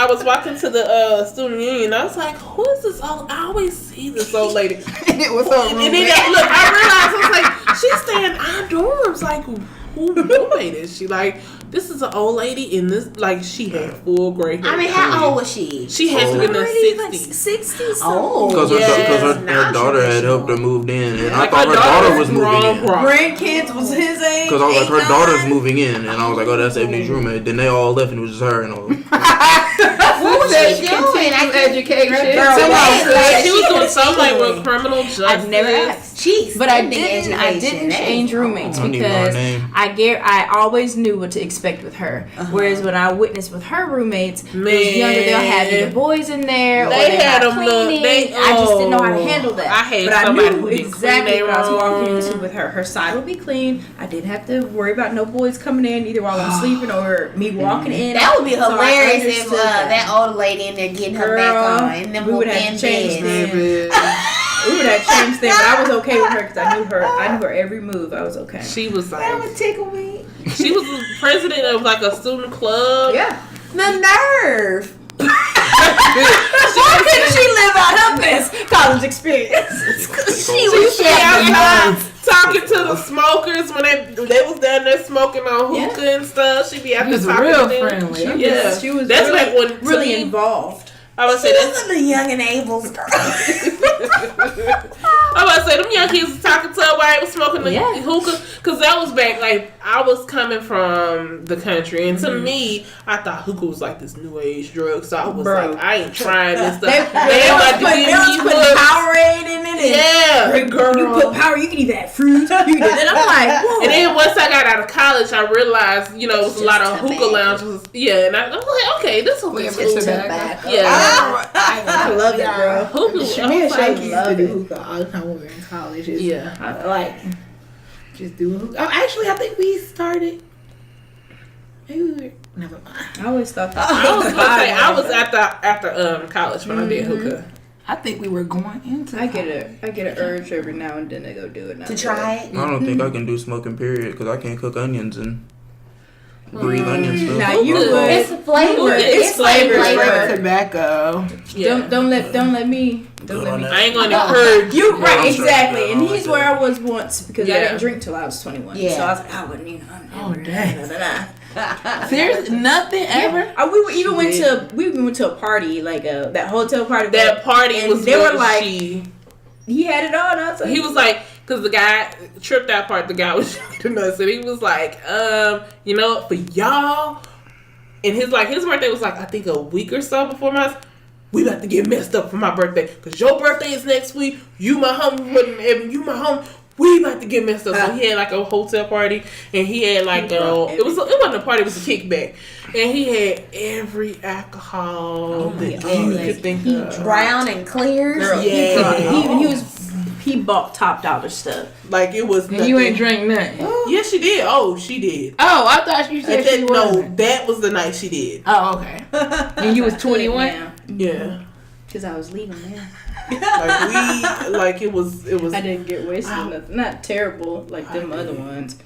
was walking to the student union. I was like, who is this old? I always see this old lady. And it was her And then roommate. look, I realized I was like, she's staying in our dorms. Like, who roommate is she? Like, this is an old lady in this. Like, she had full gray hair. I mean, how old was she? She had to be in her 60s. 60s. Oh, Because her not daughter had helped her traditional. move in, and Like, I thought her daughter was moving in. Grandkids was his age. Because I was like, her daughter's moving in, and I was like, oh, that's Ebony's roommate. Then they all left, and it was just her. And I was What was she doing? I can't- Education. Girl, She was doing something like with criminal justice. I've never asked. She's But I spending didn't education. change roommates I don't even know her because name. I always knew what to expect with her. Whereas when I witnessed with her roommates, it was Man. younger, they'll have either boys in there or They they're had not them look. cleaning. I just didn't know how to handle that. I had but I somebody knew who did exactly clean what I was their walking room. into with her. Her side would be clean. I didn't have to worry about no boys coming in either while I'm sleeping or me walking in. That would be So I hilarious if understood that old lady in there getting her back Girl, on and then we would have in changed bed. them. We would have changed things, but I was okay with her because I knew her every move. I was okay. She was That like, would tickle me. she was the president of like a student club. Yeah. The nerve. Why couldn't she live out her best college experience? She She was was shaking outside talking to the smokers when they was down there smoking on hookah and stuff. She be out She there was talking real to them. friendly. Yeah, She was that's really, like when to really me, involved. I would say She that's. wasn't the young and Abel's girl. I was about to say them young kids was talking to her while they was smoking the Yeah. hookah, cause that was back like I was coming from the country, and to me, I thought hookah was like this new age drug. So I was Bro. like, I ain't trying this They stuff. They about to give me hooks. Powerade in it. Yeah, You put power, you can eat that fruit. You can, and I'm like, whoa. And then once I got out of college, I realized, it was a lot of hookah tobacco. lounges. Yeah, and I was like, okay, this hookah's It's cool. tobacco. Yeah. I love it, bro. Hookah. Me and I Shake used to love do it. hookah all the time when we were in college. It's- Yeah. I like just doing hookah. Oh, actually, I think we started. Maybe we were. Never mind. I always thought that. I was gonna say I was after college when I did hookah. I think we were going into. I get an urge every now and then to go do it. To try it. I don't think I can do smoking, period, because I can't cook onions and breathe onions stuff. Now you Hookah. would. It's a flavor. It's flavor. Flavored tobacco. Yeah. Don't let me. I ain't gonna encourage You I'm right, straight, exactly. man. And I don't he's like where I was once because I Yeah. didn't drink till I was 21. Yeah. So I was like, I wouldn't, Oh, dang. da. There's nothing ever. We even went to a party, like that hotel party. that party and was they were when like, he had it all. And I was like, was like, because the guy tripped out part. The guy was shooting us, and he was like, for y'all. And his birthday was like, I think a week or so before mine. We about to get messed up for my birthday. Because your birthday is next week. You my homie, Evan. You my homie. We about to get messed up. So he had like a hotel party. And he had like, it wasn't a party. It was a kickback. And he had every alcohol that you could think of. Brown and clear. Girl, Yeah. he bought top dollar stuff. Like it was. And you ain't drink nothing. Yes, she did. Oh, she did. Oh, I thought you said she wasn't. No, that was the night she did. Oh, okay. And you was 21? Yeah. Because I was legal, man. It was. I didn't get wasted. Nothing. Not terrible like them other ones.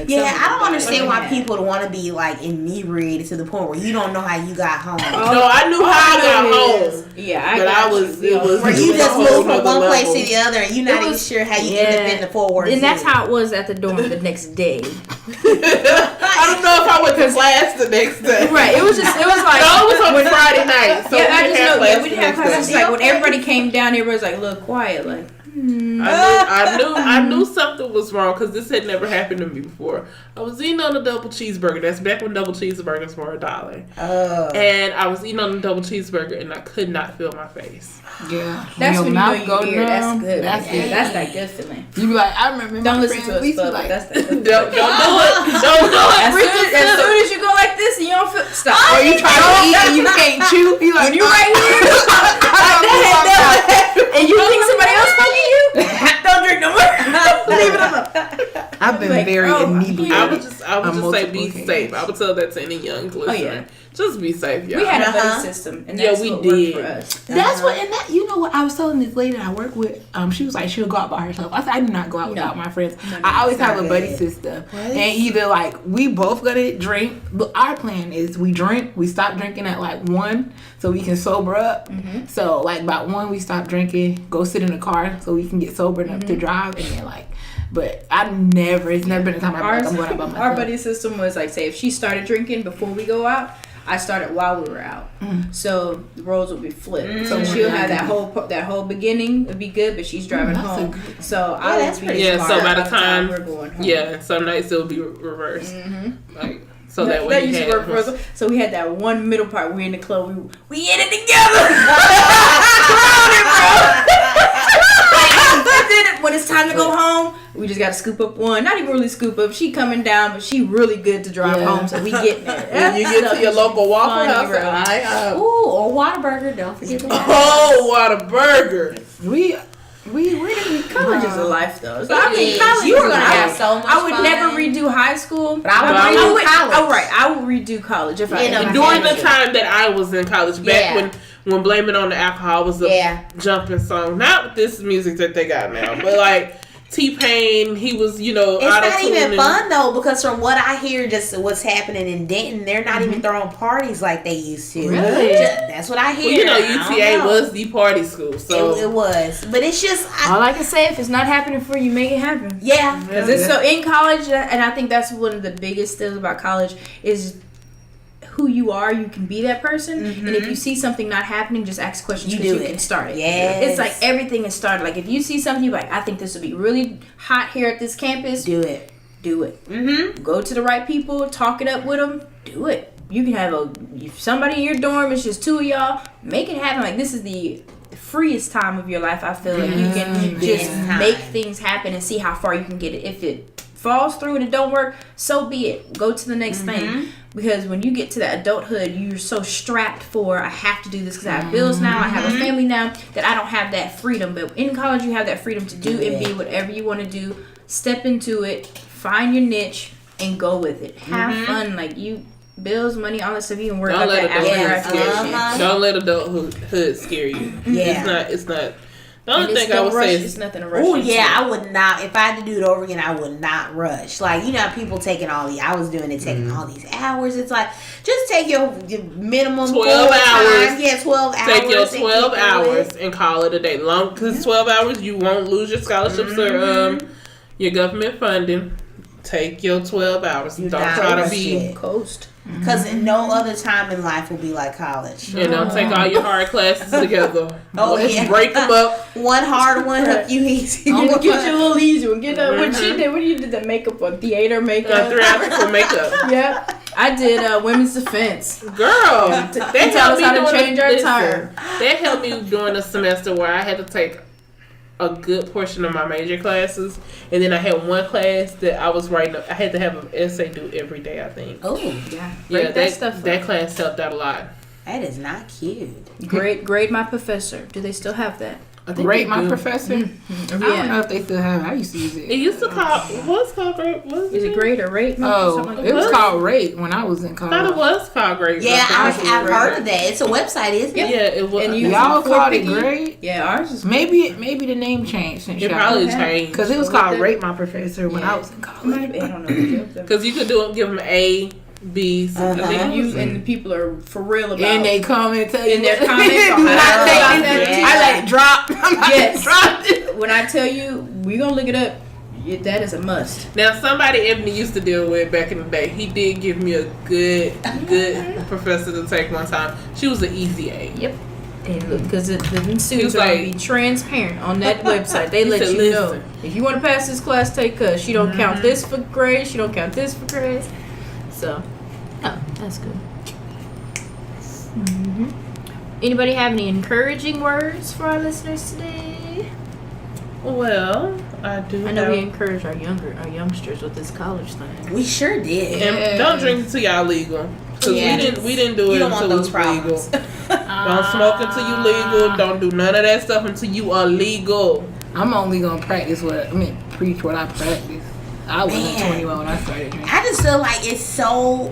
Yeah, I don't understand why people want to be like inebriated to the point where you don't know how you got home. No, I knew how I got home. Yeah, Where you just moved from one place to the other and you're not even sure how you end up in the Fort Worth. And that's how it was at the dorm the next day. I don't know if I went to class the next day. Right, it was like no, it was on Friday night. So I just know. Yeah, we didn't have class. classes. Like when everybody came down, everybody was like a little quiet, like. I knew something was wrong because this had never happened to me before. I was eating on a double cheeseburger. That's back when double cheeseburgers were $1. And I was eating on a double cheeseburger and I could not feel my face. Yeah, that's when you know you're ear. That's good. That's it. That's that good feeling. You be like, I remember. Don't listen to us, but that's that good. Don't do it. Don't do it. As soon as you go like this, and you don't feel stop. Or you try to eat and you can't chew. You like, When you right here, and you think somebody else fucking you, don't drink no more. Leave it alone. I've been very inebriated. I would just say be safe. I would tell that to any young listener. Oh yeah. Just be safe, y'all. We had a buddy system, and that's what worked for us. That's what, and that, you know what, I was telling this lady that I work with, she was like, she'll go out by herself. I said, I do not go out without my friends. I always have a buddy system. And either, like, we both gonna drink, but our plan is we drink, we stop drinking at, like, 1, so we can sober up. Mm-hmm. So, like, about 1, we stop drinking, go sit in the car, so we can get sober enough to drive, and then, like, but it's never been a time I'm going out by myself. Our buddy system was, like, say, if she started drinking before we go out, I started while we were out, so the roles would be flipped. So she'll have that whole beginning would be good, but she's driving home. So I would be so by the time we're going home. Yeah, some nights it'll be reversed. Like so that way that used to work for us. So we had that one middle part. We in the club. We in it together. When it's time to go home, we just gotta scoop up one. Not even really scoop up. She coming down, but she really good to drive home, so we getting there. When you get to your local Waffle House, or Whataburger. Don't forget that. Oh, Whataburger. College is a life though. So college, you were gonna have so much I would fun. never redo high school. But I would redo college. Oh right, I would redo college if I and during the time that I was in college, back when Blame It on the Alcohol was a jumping song. Not with this music that they got now, but like T-Pain, he was, it's not even fun though, because from what I hear, just what's happening in Denton, they're not even throwing parties like they used to. Really? That's what I hear. Well, UTA was the party school, so it was. But it's just all I can say: if it's not happening for you, make it happen. Yeah. Because so in college, and I think that's one of the biggest things about college is who you are. You can be that person, and if you see something not happening, just ask questions because you can start it. Yes. It's like everything is started. Like if you see something, you're like, I think this would be really hot here at this campus. Do it. Go to the right people, talk it up with them. Do it. You can have somebody in your dorm. It's just 2 of y'all. Make it happen. Like this is the freest time of your life. I feel like you can just make things happen and see how far you can get it. If it falls through and it don't work, so be it. Go to the next thing. Because when you get to that adulthood, you're so strapped for, I have to do this because I have bills now, I have a family now, that I don't have that freedom. But in college, you have that freedom to do and be whatever you want to do. Step into it, find your niche, and go with it. Have fun. Like bills, money, all that stuff, you can work out that after graduation. Don't let adulthood scare you. Yeah. It's not. The only thing I would say is it's nothing to rush. Oh yeah, I would not. If I had to do it over again, I would not rush. Like people taking I was doing it, taking all these hours. It's like just take your minimum 12 hours. Time. Yeah, 12 hours. Take your 12 hours and call it a day. Long because 12 hours, you won't lose your scholarships or your government funding. Take your 12 hours. Don't try to be coast. Because no other time in life will be like college. Don't take all your hard classes together. Just break them up. One hard one, a few easy. Get you a little easy one. Get what you did. What you did the makeup on theater makeup. Theatrical makeup. Yep. I did women's defense. Girl, that tell helped us me how to during change our tire. That helped me during the semester where I had to take a good portion of my major classes, and then I had one class that I was writing. I had to have an essay due every day, I think. Oh, Yeah, Yeah, that stuff. that class helped out a lot. that is not cute. Grade my professor. Do they still have that? I think Rate they my do. professor. I don't know if they still have it. I used to use It it. used to call. What's called grade? What Is it grade or rate? Oh, Something like it was that? called Rate when I was in I thought it college. was called grade. Yeah, I've Grade. heard of that. It's a website, isn't Yeah, it? it was. And you- Y'all Fort called it Picky? Grade? Yeah, ours is. Maybe the name changed since It y'all. probably Okay. changed Because it was So what called the- Rate My Professor when I was in college. I don't know. because you could give them A, B, C. I think And it was- you and the people are for real about. And they come and tell you In their what- comments on I'm not how taking about it. that. I let it drop. I'm not Yes. dropping. When I tell you, we gonna look it up. That is a must. Now, somebody Ebony used to deal with back in the day, he did give me a good professor to take one time. She was an easy A. Yep. And look, because the students was are gonna like- be transparent on that website. They He let said, you know "Listen." if you want to pass this class, take us. She don't count this for grades. She don't count this for grades. So, oh, that's good. Anybody have any encouraging words for our listeners today? Well, I do. I know have, we encourage our youngsters with this college thing. We sure did. and don't drink until y'all legal. Cause Yeah. we didn't do You it don't want until those it was legal. problems. Don't smoke until you legal. Don't do none of that stuff until you are legal. I'm only gonna preach what I practice. I wasn't Man. 21 when I started drinking. I just feel like it's so.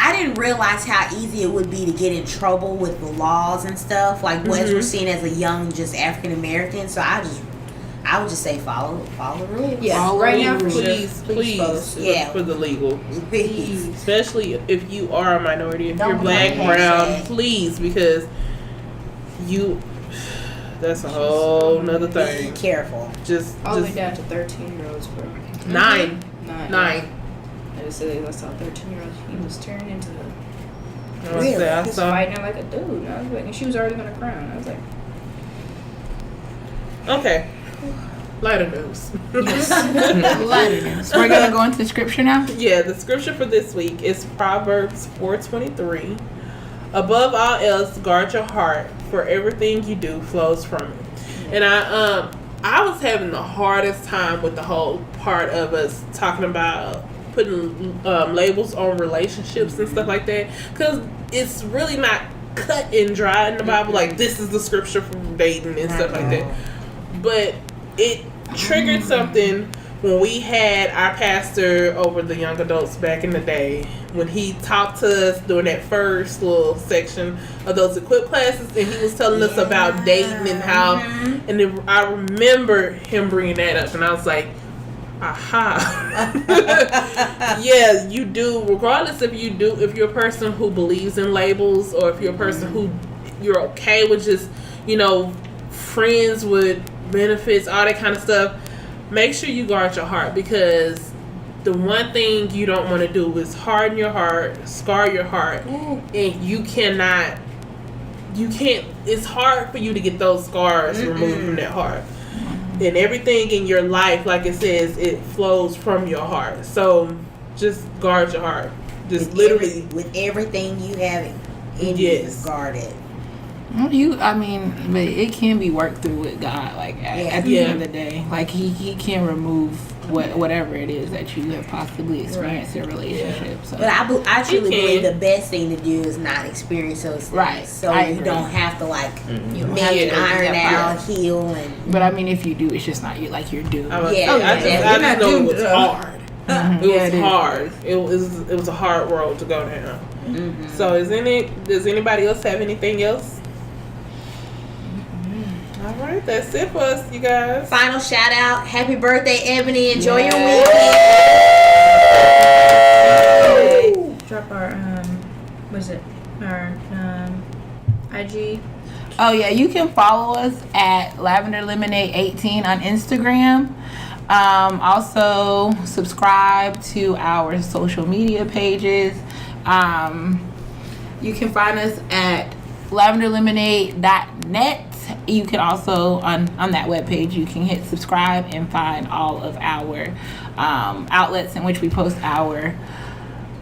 I didn't realize how easy it would be to get in trouble with the laws and stuff. Like as we're seen as a young, just African American. So I would just say follow the rules. Yeah, All right now for Please, folks. Yeah. for the legal. Please. Especially if you are a minority, if Don't you're black, be brown, bad. please, because that's a whole nother Be thing. careful. Just All the way down to 13-year-olds, bro. nine. Nine. I just said I saw a 13-year-old. He was turning into the. I was say, I He was saw. fighting her like a dude. And I was like, and she was already gonna crown. I was like, Okay. Lighter news. So we're gonna go into scripture now. Yeah, the scripture for this week is Proverbs 4:23. Above all else, guard your heart, for everything you do flows from it. And I was having the hardest time with the whole part of us talking about putting labels on relationships and stuff like that, because it's really not cut and dry in the Bible. Like, this is the scripture for dating and stuff like that. But it triggered something when we had our pastor over the young adults back in the day, when he talked to us during that first little section of those equip classes, and he was telling us about dating and how, and then I remember him bringing that up, and I was like, aha. Yeah, you do, regardless if you're a person who believes in labels, or if you're a person who you're okay with just, friends with benefits, all that kind of stuff, make sure you guard your heart, because the one thing you don't want to do is harden your heart, scar your heart, and it's hard for you to get those scars removed from that heart. And everything in your life, like it says, it flows from your heart. So just guard your heart. Just With literally. with everything you have in Yes. you, guard it. But it can be worked through with God. Like at the end of the day, like He can remove whatever it is that you have possibly experienced in a relationship. So. But I truly can. believe the best thing to do is not experience those things. Right. So I you agree. don't have to you don't mend, have to iron have out, heal, and But if you do, it's just not like you're doomed. I was- Yeah, I yeah, just, yeah. I You're just not know it doomed, was hard. It Yeah, was it is. hard. It was a hard road to go down. So does anybody else have anything else? All right, that's it for us, you guys. final shout out. Happy birthday, Ebony. Enjoy your weekend. drop our our IG. Oh yeah, you can follow us at Lavender Lemonade 18 on Instagram. Also subscribe to our social media pages. You can find us at lavenderlemonade.net. You can also on that webpage you can hit subscribe and find all of our outlets in which we post our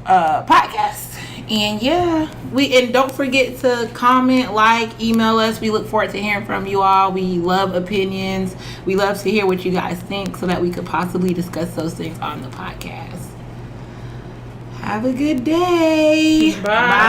podcast. And and don't forget to comment, like, email us. We look forward to hearing from you all. We love opinions. We love to hear what you guys think so that we could possibly discuss those things on the podcast. Have a good day. Bye.